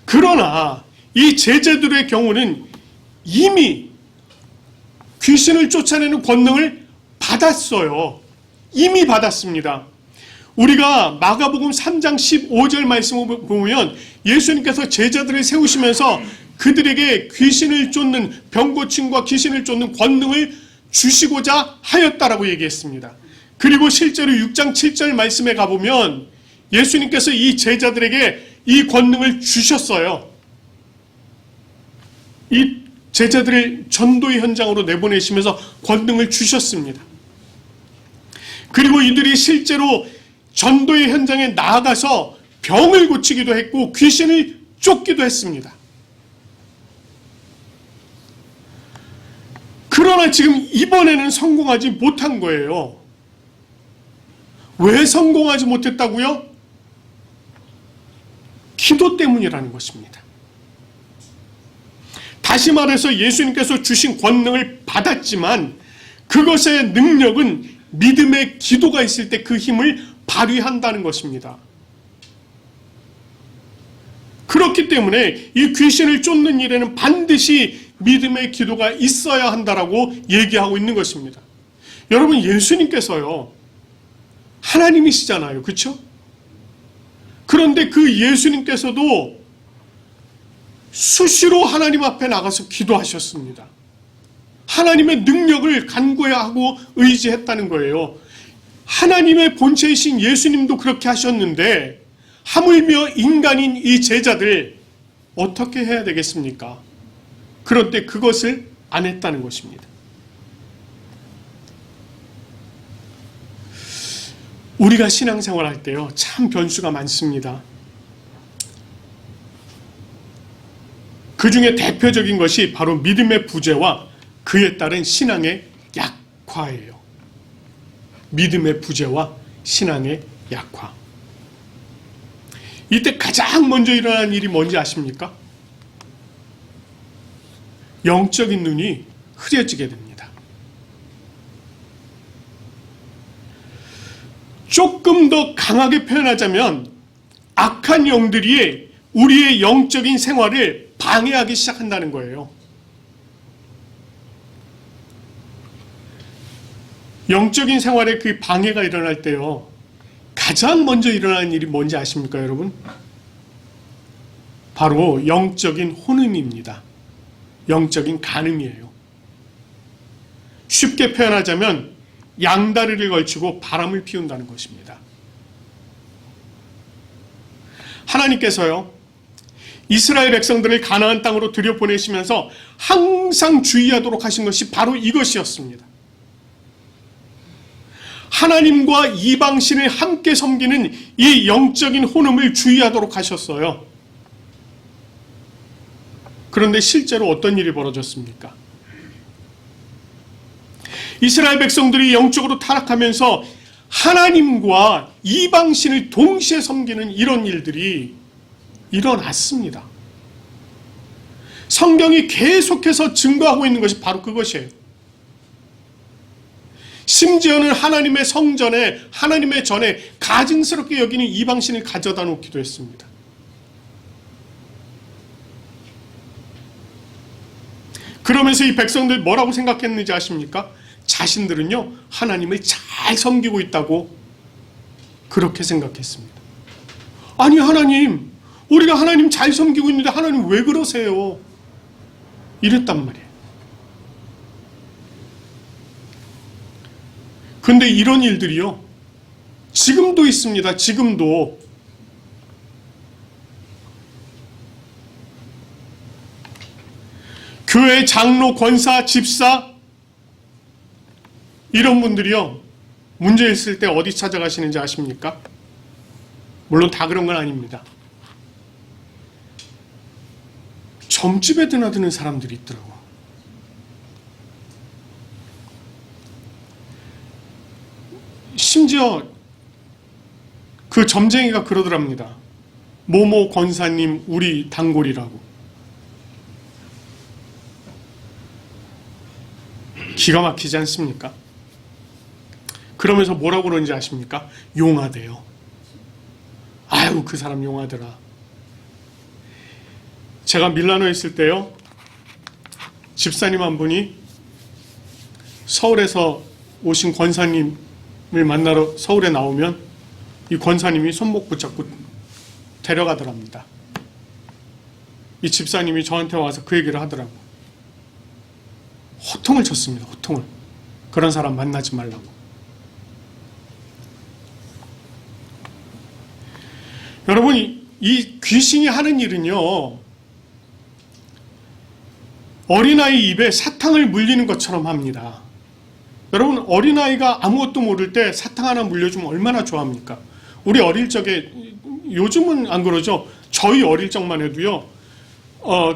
S1: 그러나 이 제자들의 경우는 이미 귀신을 쫓아내는 권능을 받았어요. 이미 받았습니다. 우리가 마가복음 3장 15절 말씀을 보면 예수님께서 제자들을 세우시면서 그들에게 귀신을 쫓는, 병 고침과 귀신을 쫓는 권능을 주시고자 하였다라고 얘기했습니다. 그리고 실제로 6장 7절 말씀에 가보면 예수님께서 이 제자들에게 이 권능을 주셨어요. 이 제자들을 전도의 현장으로 내보내시면서 권능을 주셨습니다. 그리고 이들이 실제로 전도의 현장에 나아가서 병을 고치기도 했고 귀신을 쫓기도 했습니다. 그러나 지금 이번에는 성공하지 못한 거예요. 왜 성공하지 못했다고요? 기도 때문이라는 것입니다. 다시 말해서 예수님께서 주신 권능을 받았지만 그것의 능력은 믿음의 기도가 있을 때 그 힘을 발휘한다는 것입니다. 그렇기 때문에 이 귀신을 쫓는 일에는 반드시 믿음의 기도가 있어야 한다라고 얘기하고 있는 것입니다. 여러분, 예수님께서요, 하나님이시잖아요. 그렇죠? 그런데 그 예수님께서도 수시로 하나님 앞에 나가서 기도하셨습니다. 하나님의 능력을 간구하고 의지했다는 거예요. 하나님의 본체이신 예수님도 그렇게 하셨는데 하물며 인간인 이 제자들 어떻게 해야 되겠습니까? 그런데 그것을 안 했다는 것입니다. 우리가 신앙생활 할 때요, 참 변수가 많습니다. 그 중에 대표적인 것이 바로 믿음의 부재와 그에 따른 신앙의 약화예요. 믿음의 부재와 신앙의 약화. 이때 가장 먼저 일어나는 일이 뭔지 아십니까? 영적인 눈이 흐려지게 됩니다. 조금 더 강하게 표현하자면 악한 영들이 우리의 영적인 생활을 방해하기 시작한다는 거예요. 영적인 생활에 그 방해가 일어날 때요, 가장 먼저 일어나는 일이 뭔지 아십니까, 여러분? 바로 영적인 혼음입니다. 영적인 간음이에요. 쉽게 표현하자면 양다리를 걸치고 바람을 피운다는 것입니다. 하나님께서요, 이스라엘 백성들을 가나안 땅으로 들여보내시면서 항상 주의하도록 하신 것이 바로 이것이었습니다. 하나님과 이방신을 함께 섬기는 이 영적인 혼음을 주의하도록 하셨어요. 그런데 실제로 어떤 일이 벌어졌습니까? 이스라엘 백성들이 영적으로 타락하면서 하나님과 이방신을 동시에 섬기는 이런 일들이 일어났습니다. 성경이 계속해서 증거하고 있는 것이 바로 그것이에요. 심지어는 하나님의 성전에, 하나님의 전에 가증스럽게 여기는 이방신을 가져다 놓기도 했습니다. 그러면서 이 백성들 뭐라고 생각했는지 아십니까? 자신들은요, 하나님을 잘 섬기고 있다고 그렇게 생각했습니다. 아니, 하나님, 우리가 하나님 잘 섬기고 있는데 하나님 왜 그러세요? 이랬단 말이에요. 근데 이런 일들이요, 지금도 있습니다. 지금도. 교회 장로, 권사, 집사 이런 분들이요, 문제 있을 때 어디 찾아가시는지 아십니까? 물론 다 그런 건 아닙니다. 점집에 드나드는 사람들이 있더라고요. 심지어 그 점쟁이가 그러더랍니다. 모모 권사님 우리 단골이라고. 기가 막히지 않습니까? 그러면서 뭐라고 그러는지 아십니까? 용하대요. 아유, 그 사람 용하더라. 제가 밀라노에 있을 때요, 집사님 한 분이 서울에서 오신 권사님을 만나러 서울에 나오면 이 권사님이 손목 붙잡고 데려가더랍니다. 이 집사님이 저한테 와서 그 얘기를 하더라고요. 호통을 쳤습니다. 호통을. 그런 사람 만나지 말라고. 여러분, 이 귀신이 하는 일은요, 어린아이 입에 사탕을 물리는 것처럼 합니다. 여러분, 어린아이가 아무것도 모를 때 사탕 하나 물려주면 얼마나 좋아합니까? 우리 어릴 적에, 요즘은 안 그러죠. 저희 어릴 적만 해도요,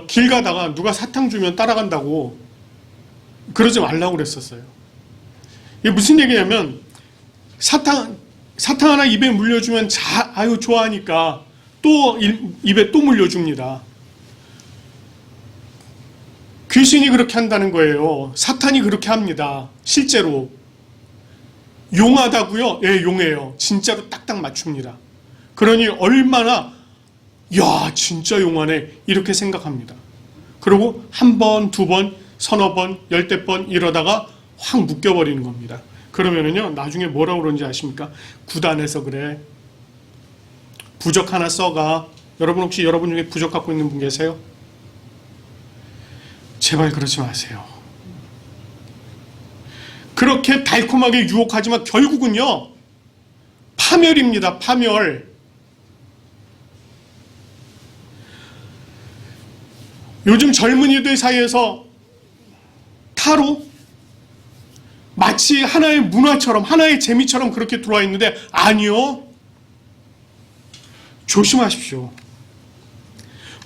S1: 길 가다가 누가 사탕 주면 따라간다고 그러지 말라고 그랬었어요. 이게 무슨 얘기냐면, 사탕 하나 입에 물려주면 아유, 좋아하니까 또 입에 또 물려줍니다. 귀신이 그렇게 한다는 거예요. 사탄이 그렇게 합니다. 실제로. 용하다고요? 예, 용해요. 진짜로 딱딱 맞춥니다. 그러니 얼마나 야, 진짜 용하네 이렇게 생각합니다. 그리고 한 번, 두 번, 서너 번, 열댓 번 이러다가 확 묶여버리는 겁니다. 그러면은요, 나중에 뭐라고 그러는지 아십니까? 구단해서 그래. 부적 하나 써가. 여러분 혹시 여러분 중에 부적 갖고 있는 분 계세요? 제발 그러지 마세요. 그렇게 달콤하게 유혹하지만 결국은요, 파멸입니다. 파멸. 요즘 젊은이들 사이에서 타로 마치 하나의 문화처럼, 하나의 재미처럼 그렇게 들어와 있는데 아니요. 조심하십시오.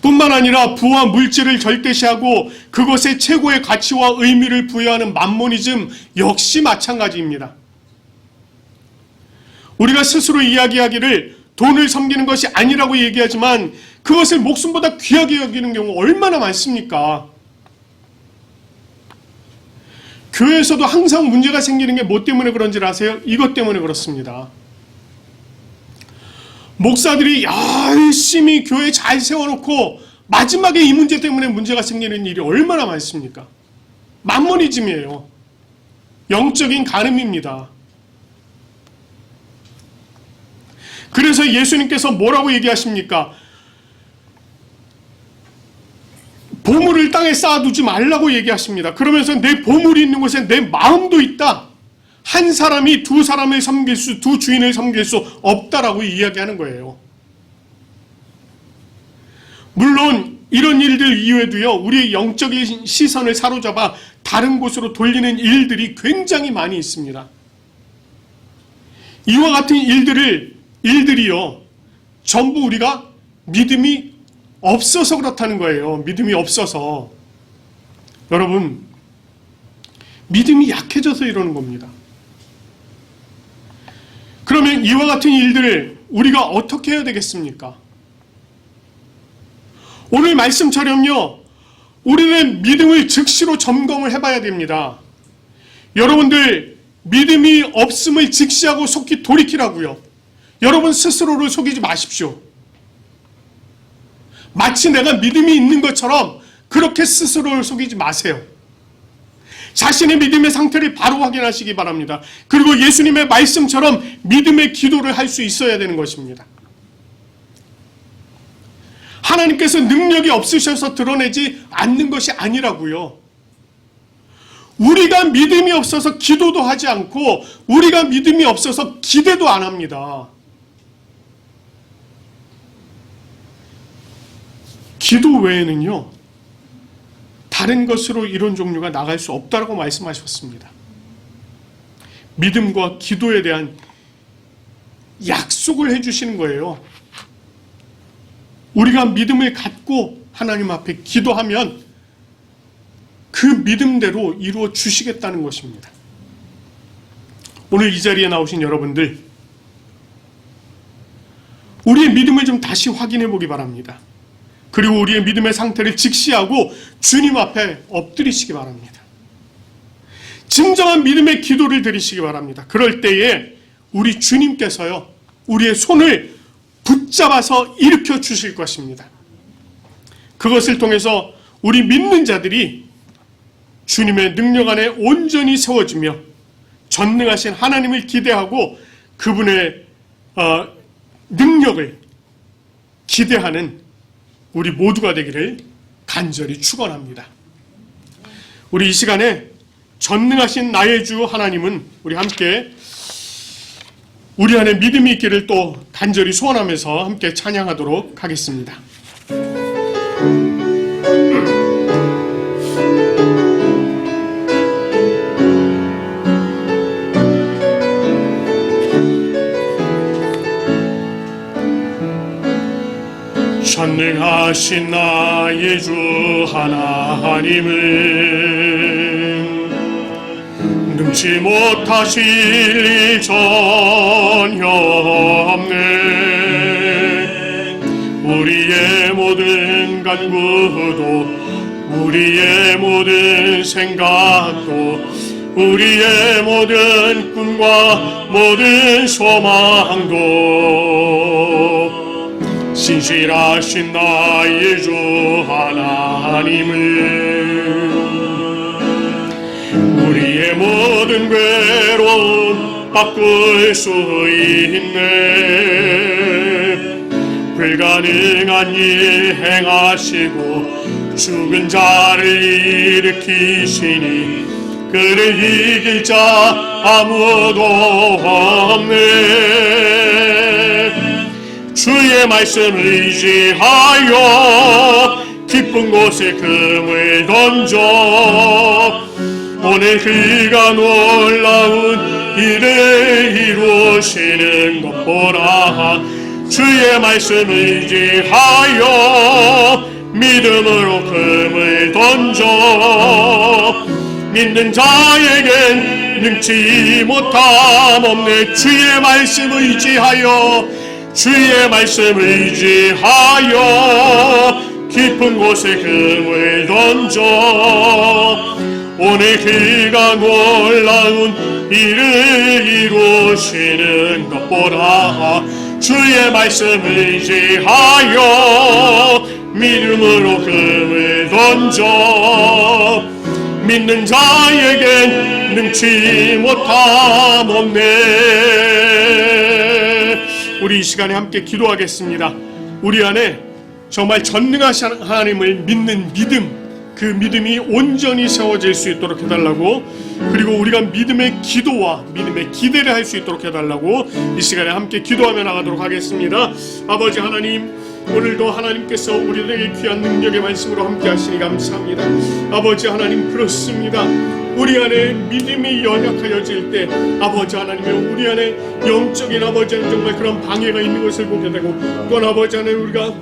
S1: 뿐만 아니라 부와 물질을 절대시하고 그것에 최고의 가치와 의미를 부여하는 맘모니즘 역시 마찬가지입니다. 우리가 스스로 이야기하기를 돈을 섬기는 것이 아니라고 얘기하지만 그것을 목숨보다 귀하게 여기는 경우 얼마나 많습니까? 교회에서도 항상 문제가 생기는 게 뭐 때문에 그런지 아세요? 이것 때문에 그렇습니다. 목사들이 열심히 교회 잘 세워놓고 마지막에 이 문제 때문에 문제가 생기는 일이 얼마나 많습니까? 맘모니즘이에요. 영적인 간음입니다. 그래서 예수님께서 뭐라고 얘기하십니까? 보물을 땅에 쌓아두지 말라고 얘기하십니다. 그러면서 내 보물이 있는 곳에 내 마음도 있다. 한 사람이 두 사람을 섬길 수, 두 주인을 섬길 수 없다라고 이야기하는 거예요. 물론 이런 일들 이외에도요, 우리의 영적인 시선을 사로잡아 다른 곳으로 돌리는 일들이 굉장히 많이 있습니다. 이와 같은 일들이요, 전부 우리가 믿음이 없어서 그렇다는 거예요. 믿음이 없어서. 여러분, 믿음이 약해져서 이러는 겁니다. 그러면 이와 같은 일들을 우리가 어떻게 해야 되겠습니까? 오늘 말씀처럼요, 우리는 믿음을 즉시로 점검을 해봐야 됩니다. 여러분들, 믿음이 없음을 직시하고 속히 돌이키라고요. 여러분 스스로를 속이지 마십시오. 마치 내가 믿음이 있는 것처럼 그렇게 스스로를 속이지 마세요. 자신의 믿음의 상태를 바로 확인하시기 바랍니다. 그리고 예수님의 말씀처럼 믿음의 기도를 할 수 있어야 되는 것입니다. 하나님께서 능력이 없으셔서 드러내지 않는 것이 아니라고요. 우리가 믿음이 없어서 기도도 하지 않고 우리가 믿음이 없어서 기대도 안 합니다. 기도 외에는요, 다른 것으로 이런 종류가 나갈 수 없다고 말씀하셨습니다. 믿음과 기도에 대한 약속을 해주시는 거예요. 우리가 믿음을 갖고 하나님 앞에 기도하면 그 믿음대로 이루어 주시겠다는 것입니다. 오늘 이 자리에 나오신 여러분들, 우리의 믿음을 좀 다시 확인해 보기 바랍니다. 그리고 우리의 믿음의 상태를 직시하고 주님 앞에 엎드리시기 바랍니다. 진정한 믿음의 기도를 드리시기 바랍니다. 그럴 때에 우리 주님께서요, 우리의 손을 붙잡아서 일으켜 주실 것입니다. 그것을 통해서 우리 믿는 자들이 주님의 능력 안에 온전히 세워지며 전능하신 하나님을 기대하고 그분의 능력을 기대하는 우리 모두가 되기를 간절히 축원합니다. 우리 이 시간에 전능하신 나의 주 하나님은 우리 함께 우리 안에 믿음이 있기를 또 간절히 소원하면서 함께 찬양하도록 하겠습니다. 신실하신 나의 주 하나님은 능치 못하실 일 전혀 없네. 우리의 모든 간구도 우리의 모든 생각도 우리의 모든 꿈과 모든 소망도 신실하신 나의 주 하나님은 우리의 모든 괴로움 바꿀 수 있네. 불가능한 일 행하시고 죽은 자를 일으키시니 그를 이길 자 아무도 없네. 주의 말씀 의지하여 깊은 곳에 금을 던져 오늘 그가 놀라운 일을 이루시는 것 보라. 주의 말씀 의지하여 믿음으로 금을 던져 믿는 자에겐 능치 못함 없네. 주의 말씀 의지하여 주의 말씀 의지하여 깊은 곳에 금을 던져 오늘 그가 놀라운 일을 이루시는 것 보라. 주의 말씀 의지하여 믿음으로 금을 던져 믿는 자에겐 능치 못함 없네. 우리 이 시간에 함께 기도하겠습니다. 우리 안에 정말 전능하신 하나님을 믿는 믿음, 그 믿음이 온전히 세워질 수 있도록 해달라고, 그리고 우리가 믿음의 기도와 믿음의 기대를 할 수 있도록 해달라고 이 시간에 함께 기도하며 나가도록 하겠습니다. 아버지 하나님, 오늘도 하나님께서 우리에게 귀한 능력의 말씀으로 함께 하시니 감사합니다. 아버지 하나님, 그렇습니다. 우리 안에 믿음이 연약하여질 때 아버지 하나님, 우리 안에 영적인 아버지 하나님 정말 그런 방해가 있는 것을 보게 되고, 또한 아버지 하나님 우리가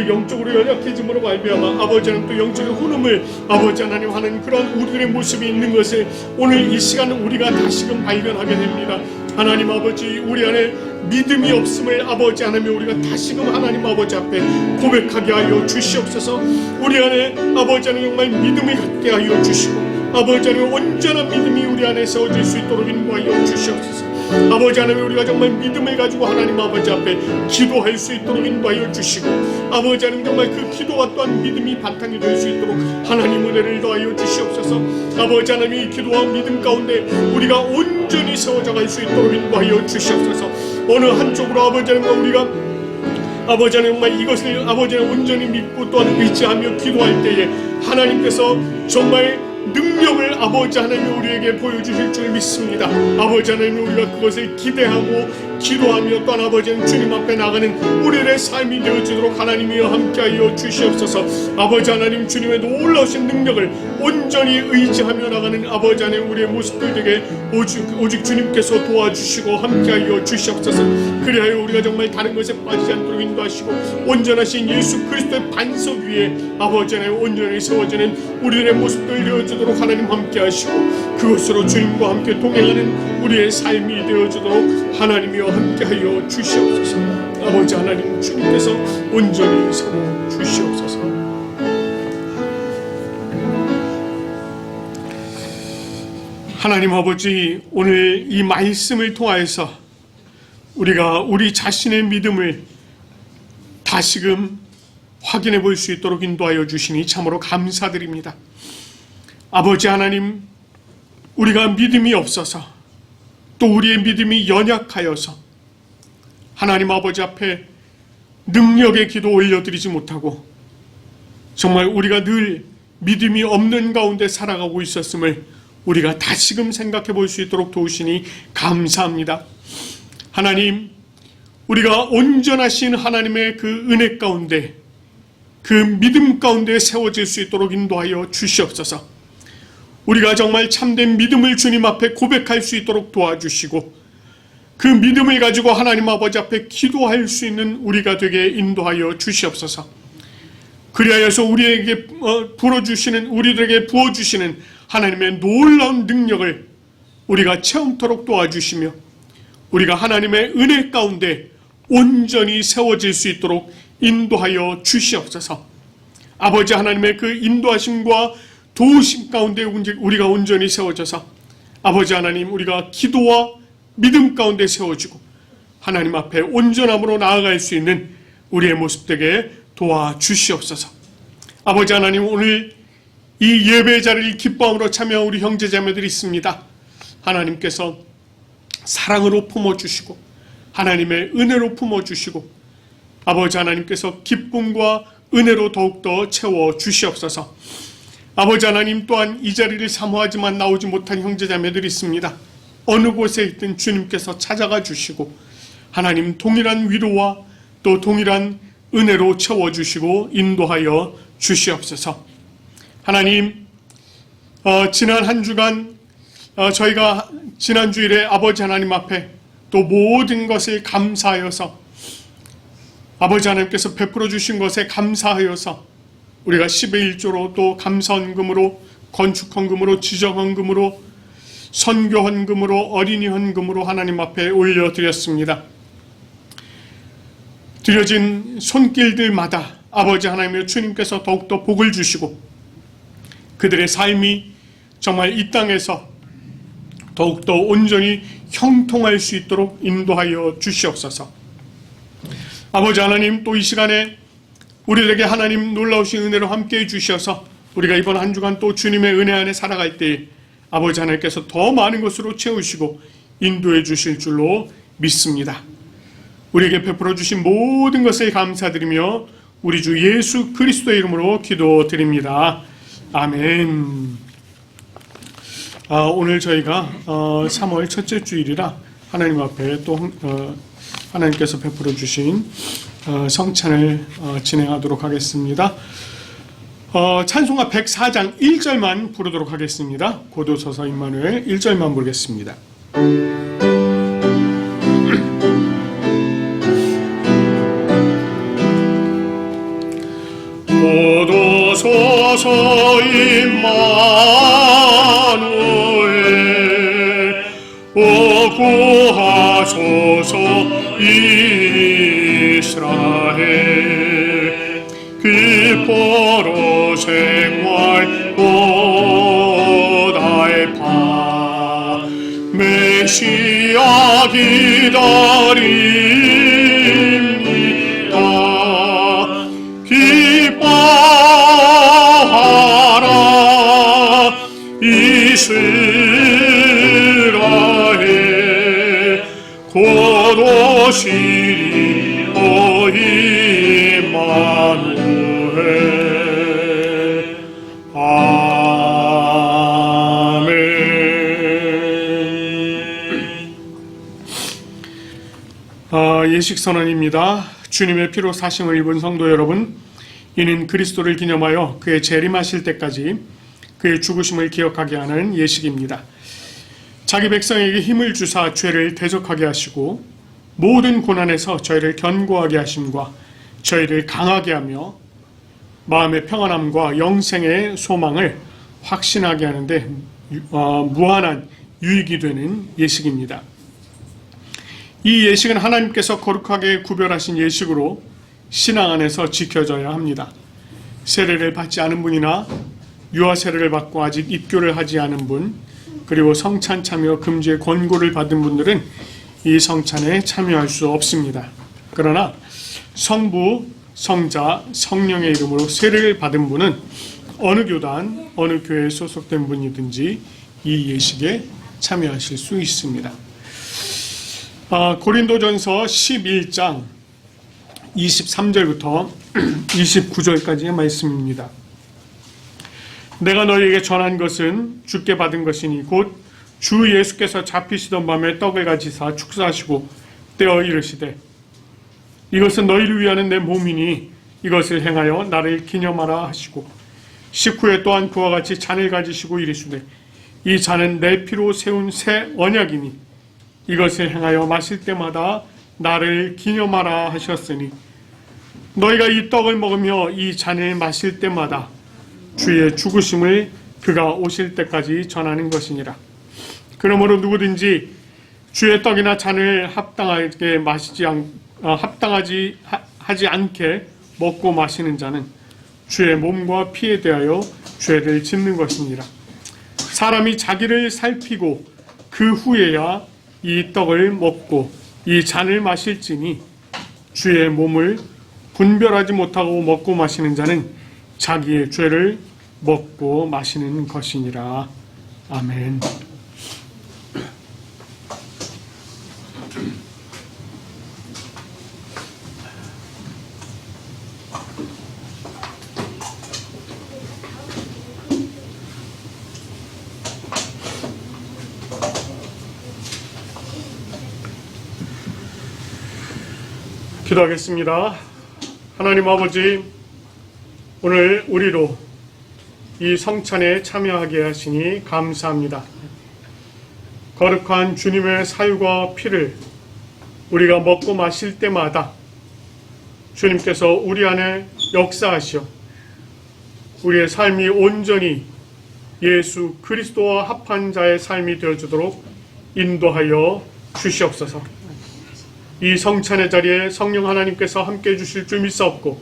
S1: 영적으로 연약해짐으로 말미암아 아버지 하나님 또 영적인 흐름을 아버지 하나님 하는 그런 우리들의 모습이 있는 것을 오늘 이 시간 우리가 다시금 발견하게 됩니다. 하나님 아버지, 우리 안에 믿음이 없음을 아버지 하나님 우리가 다시금 하나님 아버지 앞에 고백하게 하여 주시옵소서. 우리 안에 아버지 하나님 정말 믿음을 갖게 하여 주시고 아버지 하나님 온전한 믿음이 우리 안에 세워질 수 있도록 인도하여 주시옵소서. 아버지 하나님, 우리가 정말 믿음을 가지고 하나님 아버지 앞에 기도할 수 있도록 인도하여 주시고 아버지 하나님 정말 그 기도와 또한 믿음이 바탕이 될 수 있도록 하나님 은혜를 더하여 주시옵소서. 아버지 하나님, 이 기도와 믿음 가운데 우리가 온전히 세워져 갈 수 있도록 인도하여 주시옵소서. 어느 한쪽으로 아버지 하나님 우리가 아버지 하나님 정말 이것을 아버지 하나님 온전히 믿고 또한 의지하며 기도할 때에 하나님께서 정말 능력을 아버지 하나님 우리에게 보여주실 줄 믿습니다. 아버지 하나님, 우리가 그것을 기대하고 기도하며 또한 아버지 하나님 주님 앞에 나가는 우리의 삶이 되어지도록 하나님이여 함께하여 주시옵소서. 아버지 하나님, 주님의 놀라우신 능력을 온전히 의지하며 나가는 아버지 하나님 우리의 모습들 되게 오직 주님께서 도와주시고 함께하여 주시옵소서. 그리하여 우리가 정말 다른 것에 빠지지 않도록 인도하시고 온전하신 예수 그리스도의 반석 위에 아버지 하나님 온전히 세워지는 우리들의 모습들 되어지도록 하나님 함께하시고 그것으로 주님과 함께 동행하는 우리의 삶이 되어지도록 하나님이여 함께하여 주시옵소서. 아버지 하나님, 주님께서 온전히 세워 주시옵소서. 하나님 아버지, 오늘 이 말씀을 통하여서 우리가 우리 자신의 믿음을 다시금 확인해 볼 수 있도록 인도하여 주시니 참으로 감사드립니다. 아버지 하나님, 우리가 믿음이 없어서 또 우리의 믿음이 연약하여서 하나님 아버지 앞에 능력의 기도 올려드리지 못하고 정말 우리가 늘 믿음이 없는 가운데 살아가고 있었음을 우리가 다시금 생각해 볼 수 있도록 도우시니 감사합니다. 하나님, 우리가 온전하신 하나님의 그 은혜 가운데 그 믿음 가운데 세워질 수 있도록 인도하여 주시옵소서. 우리가 정말 참된 믿음을 주님 앞에 고백할 수 있도록 도와주시고 그 믿음을 가지고 하나님 아버지 앞에 기도할 수 있는 우리가 되게 인도하여 주시옵소서. 그리하여서 우리에게 우리들에게 부어주시는 하나님의 놀라운 능력을 우리가 체험토록 도와주시며 우리가 하나님의 은혜 가운데 온전히 세워질 수 있도록 인도하여 주시옵소서. 아버지 하나님의 그 인도하심과 도우심 가운데 우리가 온전히 세워져서 아버지 하나님, 우리가 기도와 믿음 가운데 세워지고 하나님 앞에 온전함으로 나아갈 수 있는 우리의 모습 되게 도와주시옵소서. 아버지 하나님, 오늘 이 예배 자리를 기뻐함으로 참여한 우리 형제자매들이 있습니다. 하나님께서 사랑으로 품어주시고 하나님의 은혜로 품어주시고 아버지 하나님께서 기쁨과 은혜로 더욱더 채워주시옵소서. 아버지 하나님, 또한 이 자리를 사모하지만 나오지 못한 형제자매들이 있습니다. 어느 곳에 있든 주님께서 찾아가 주시고 하나님 동일한 위로와 또 동일한 은혜로 채워주시고 인도하여 주시옵소서. 하나님, 지난 한 주간 저희가 지난 주일에 아버지 하나님 앞에 또 모든 것을 감사하여서 아버지 하나님께서 베풀어 주신 것에 감사하여서 우리가 10의 1조로 또 감사헌금으로 건축헌금으로 지정헌금으로 선교헌금으로 어린이 헌금으로 하나님 앞에 올려드렸습니다. 드려진 손길들마다 아버지 하나님의 주님께서 더욱더 복을 주시고 그들의 삶이 정말 이 땅에서 더욱더 온전히 형통할 수 있도록 인도하여 주시옵소서. 아버지 하나님, 또 이 시간에 우리에게 하나님 놀라우신 은혜로 함께해 주셔서 우리가 이번 한 주간 또 주님의 은혜 안에 살아갈 때에 아버지 하나님께서 더 많은 것으로 채우시고 인도해 주실 줄로 믿습니다. 우리에게 베풀어 주신 모든 것을 감사드리며 우리 주 예수 그리스도의 이름으로 기도드립니다. 아멘. 오늘 저희가 3월 첫째 주일이라 하나님 앞에 또 하나님께서 베풀어 주신 성찬을 진행하도록 하겠습니다. 찬송가 104장 1절만 부르도록 하겠습니다. 고도서서 임마누엘 1절만 부르겠습니다. 고도서서 임마누엘 오 구하소서 이스라엘 기뻐로 생활 고달파 메시아 기다립니다. 기뻐하라 이스라엘 곧 오시리 오 임마누엘. 아멘. 예식선언입니다. 주님의 피로 사심을 입은 성도 여러분, 이는 그리스도를 기념하여 그의 재림하실 때까지 그의 죽으심을 기억하게 하는 예식입니다. 자기 백성에게 힘을 주사 죄를 대적하게 하시고 모든 고난에서 저희를 견고하게 하심과 저희를 강하게 하며 마음의 평안함과 영생의 소망을 확신하게 하는데 무한한 유익이 되는 예식입니다. 이 예식은 하나님께서 거룩하게 구별하신 예식으로 신앙 안에서 지켜져야 합니다. 세례를 받지 않은 분이나 유아 세례를 받고 아직 입교를 하지 않은 분, 그리고 성찬 참여 금지의 권고를 받은 분들은 이 성찬에 참여할 수 없습니다. 그러나 성부, 성자, 성령의 이름으로 세례를 받은 분은 어느 교단, 어느 교회에 소속된 분이든지 이 예식에 참여하실 수 있습니다. 고린도전서 11장 23절부터 29절까지의 말씀입니다. 내가 너희에게 전한 것은 주께 받은 것이니 곧 주 예수께서 잡히시던 밤에 떡을 가지사 축사하시고 떼어 이르시되 이것은 너희를 위하는 내 몸이니 이것을 행하여 나를 기념하라 하시고 식후에 또한 그와 같이 잔을 가지시고 이르시되 이 잔은 내 피로 세운 새 언약이니 이것을 행하여 마실 때마다 나를 기념하라 하셨으니 너희가 이 떡을 먹으며 이 잔을 마실 때마다 주의 죽으심을 그가 오실 때까지 전하는 것이니라. 그러므로 누구든지 주의 떡이나 잔을 합당하지 않게 먹고 마시는 자는 주의 몸과 피에 대하여 죄를 짓는 것이니라. 사람이 자기를 살피고 그 후에야 이 떡을 먹고 이 잔을 마실지니 주의 몸을 분별하지 못하고 먹고 마시는 자는 자기의 죄를 먹고 마시는 것이니라. 아멘. 기도하겠습니다. 하나님 아버지, 오늘 우리로 이 성찬에 참여하게 하시니 감사합니다. 거룩한 주님의 살과 피를 우리가 먹고 마실 때마다 주님께서 우리 안에 역사하시어 우리의 삶이 온전히 예수 그리스도와 합한 자의 삶이 되어주도록 인도하여 주시옵소서. 이 성찬의 자리에 성령 하나님께서 함께해 주실 줄 믿사옵고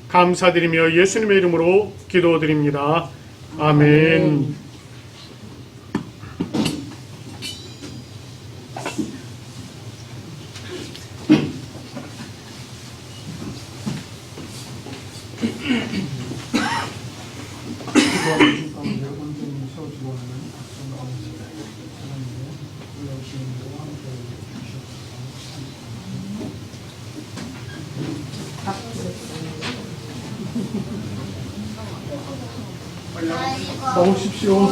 S1: 감사드리며 예수님의 이름으로 기도드립니다. 아멘. 나오십시오.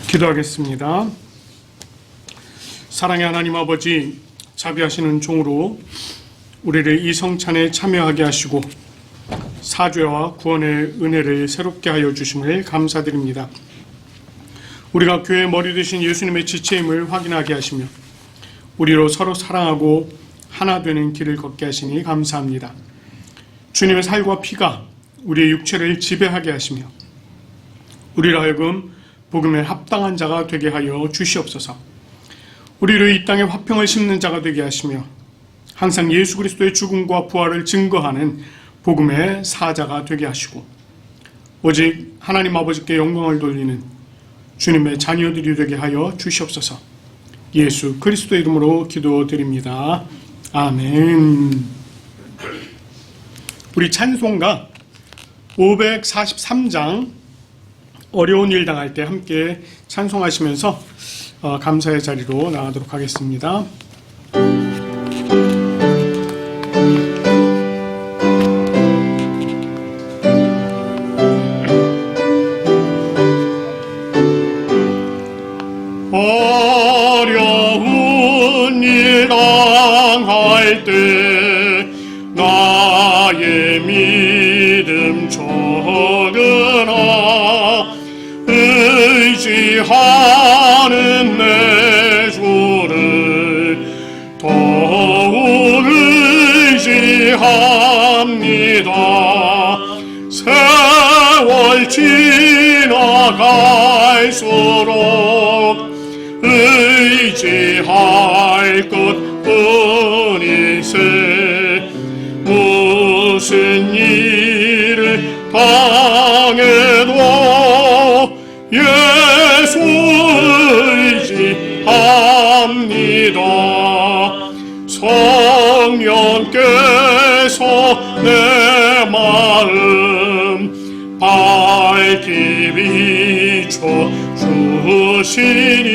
S1: 기도하겠습니다. 사랑의 하나님 아버지, 자비하시는 종으로 우리를 이 성찬에 참여하게 하시고 사죄와 구원의 은혜를 새롭게 하여 주심을 감사드립니다. 우리가 교회의 머리 되신 예수님의 지체임을 확인하게 하시며 우리로 서로 사랑하고 하나 되는 길을 걷게 하시니 감사합니다. 주님의 살과 피가 우리의 육체를 지배하게 하시며 우리로 하여금 복음에 합당한 자가 되게 하여 주시옵소서. 우리를 이 땅에 화평을 심는 자가 되게 하시며 항상 예수 그리스도의 죽음과 부활을 증거하는 복음의 사자가 되게 하시고 오직 하나님 아버지께 영광을 돌리는 주님의 자녀들이 되게 하여 주시옵소서. 예수 그리스도의 이름으로 기도드립니다. 아멘. 우리 찬송가 543장 어려운 일 당할 때 함께 찬송하시면서 감사의 자리로 나가도록 하겠습니다. 어려운 일 당할 때 나의 믿음 적으나 의지하는 내 주를 더욱 의지합니다. 세월 지나갈수록 의지할 것뿐이세. 무슨 일을 당해도 예수 의지합니다. 성령께서 내 마음 밝히 비춰 주시니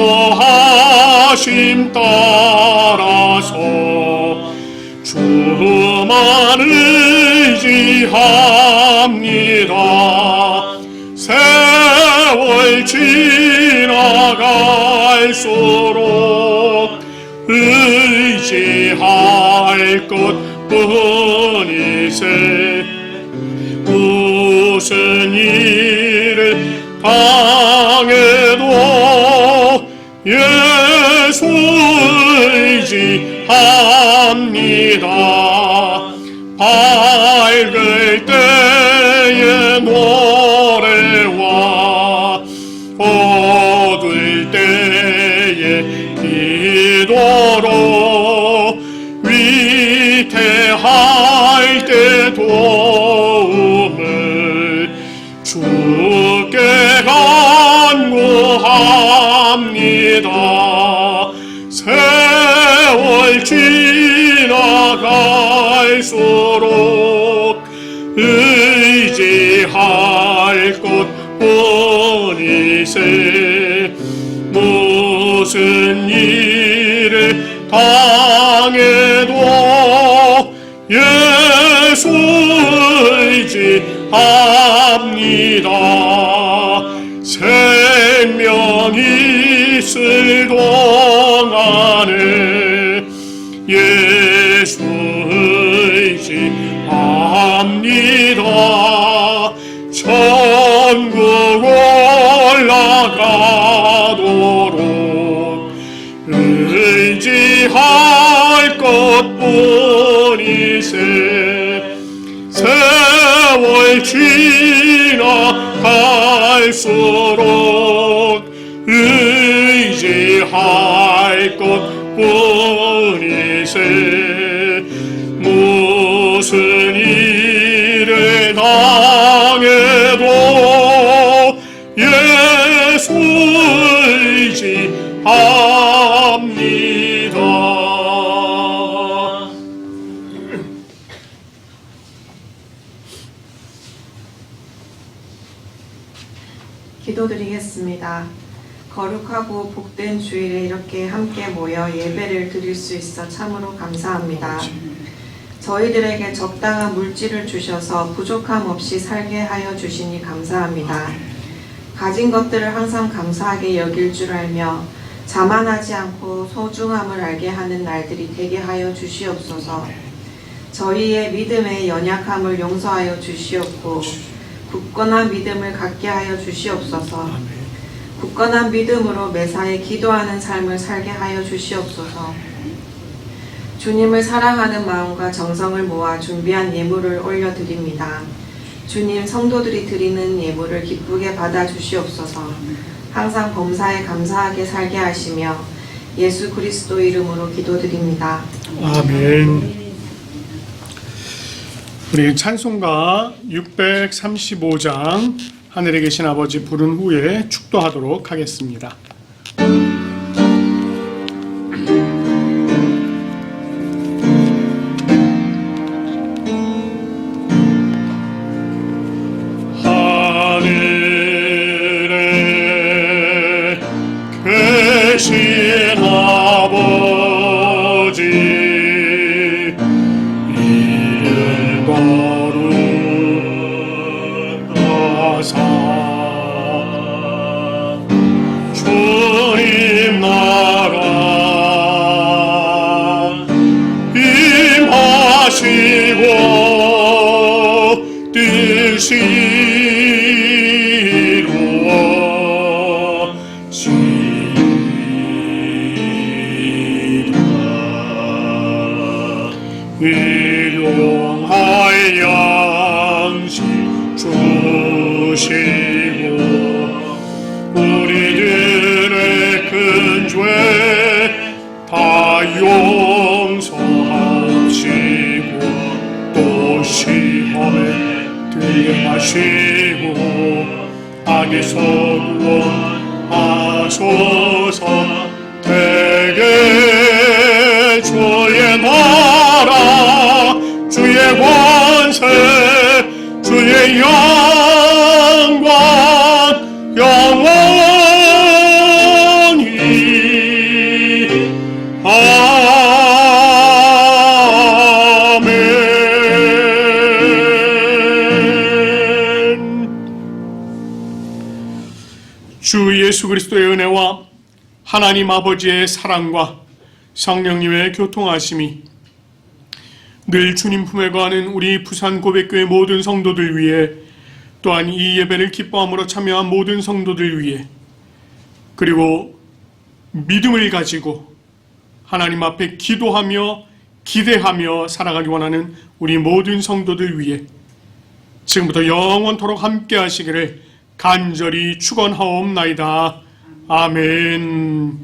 S1: 인도하심 따라서 주만 의지합니다. 세월 지나갈수록 의지할 것뿐이세. 무슨 일을 당해도 예수 의지합니다. 밝을 때의 노래와 어두울 때의 기도로 위태할 때 도움을 주께 간구합니다. 세월 지나갈수록 의지할 것뿐이세. 무슨 일을 당해도 예수 의지합니다. 생명 있을 동안에 예수 의지합니다. 천국 올라가도록 의지할 것뿐이세. 세월 지나갈수록 의지할 것뿐이세. 무슨 일을 당해도 예수 의지합니다.
S3: 기도드리겠습니다. 거룩하고 복된 주일에 이렇게 함께 모여 예배를 드릴 수 있어 참으로 감사합니다. 저희들에게 적당한 물질을 주셔서 부족함 없이 살게 하여 주시니 감사합니다. 가진 것들을 항상 감사하게 여길 줄 알며 자만하지 않고 소중함을 알게 하는 날들이 되게 하여 주시옵소서. 저희의 믿음의 연약함을 용서하여 주시옵고 굳건한 믿음을 갖게 하여 주시옵소서. 굳건한 믿음으로 매사에 기도하는 삶을 살게 하여 주시옵소서. 주님을 사랑하는 마음과 정성을 모아 준비한 예물을 올려드립니다. 주님, 성도들이 드리는 예물을 기쁘게 받아 주시옵소서. 항상 범사에 감사하게 살게 하시며 예수 그리스도 이름으로 기도드립니다.
S1: 아멘. 우리 찬송가 635장 하늘에 계신 아버지 부른 후에 축도하도록 하겠습니다.
S4: 하늘에 계신 아버지 이름 거룩하사 주님 나라 임하시고 뜻이 일용할 양식 주시고 우리들의 큰 죄 다 용서하시고 또 시험에 들게 하시고 악에서 구원하소서. 대개 주의 나라 주의 권세 주의 영광 영원히 아멘.
S1: 주 예수 그리스도의 은혜와 하나님 아버지의 사랑과 성령님의 교통하심이 늘 주님 품에 거하는 우리 부산 고백교회 모든 성도들 위해, 또한 이 예배를 기뻐함으로 참여한 모든 성도들 위해, 그리고 믿음을 가지고 하나님 앞에 기도하며 기대하며 살아가기 원하는 우리 모든 성도들 위해 지금부터 영원토록 함께 하시기를 간절히 축원하옵나이다. 아멘.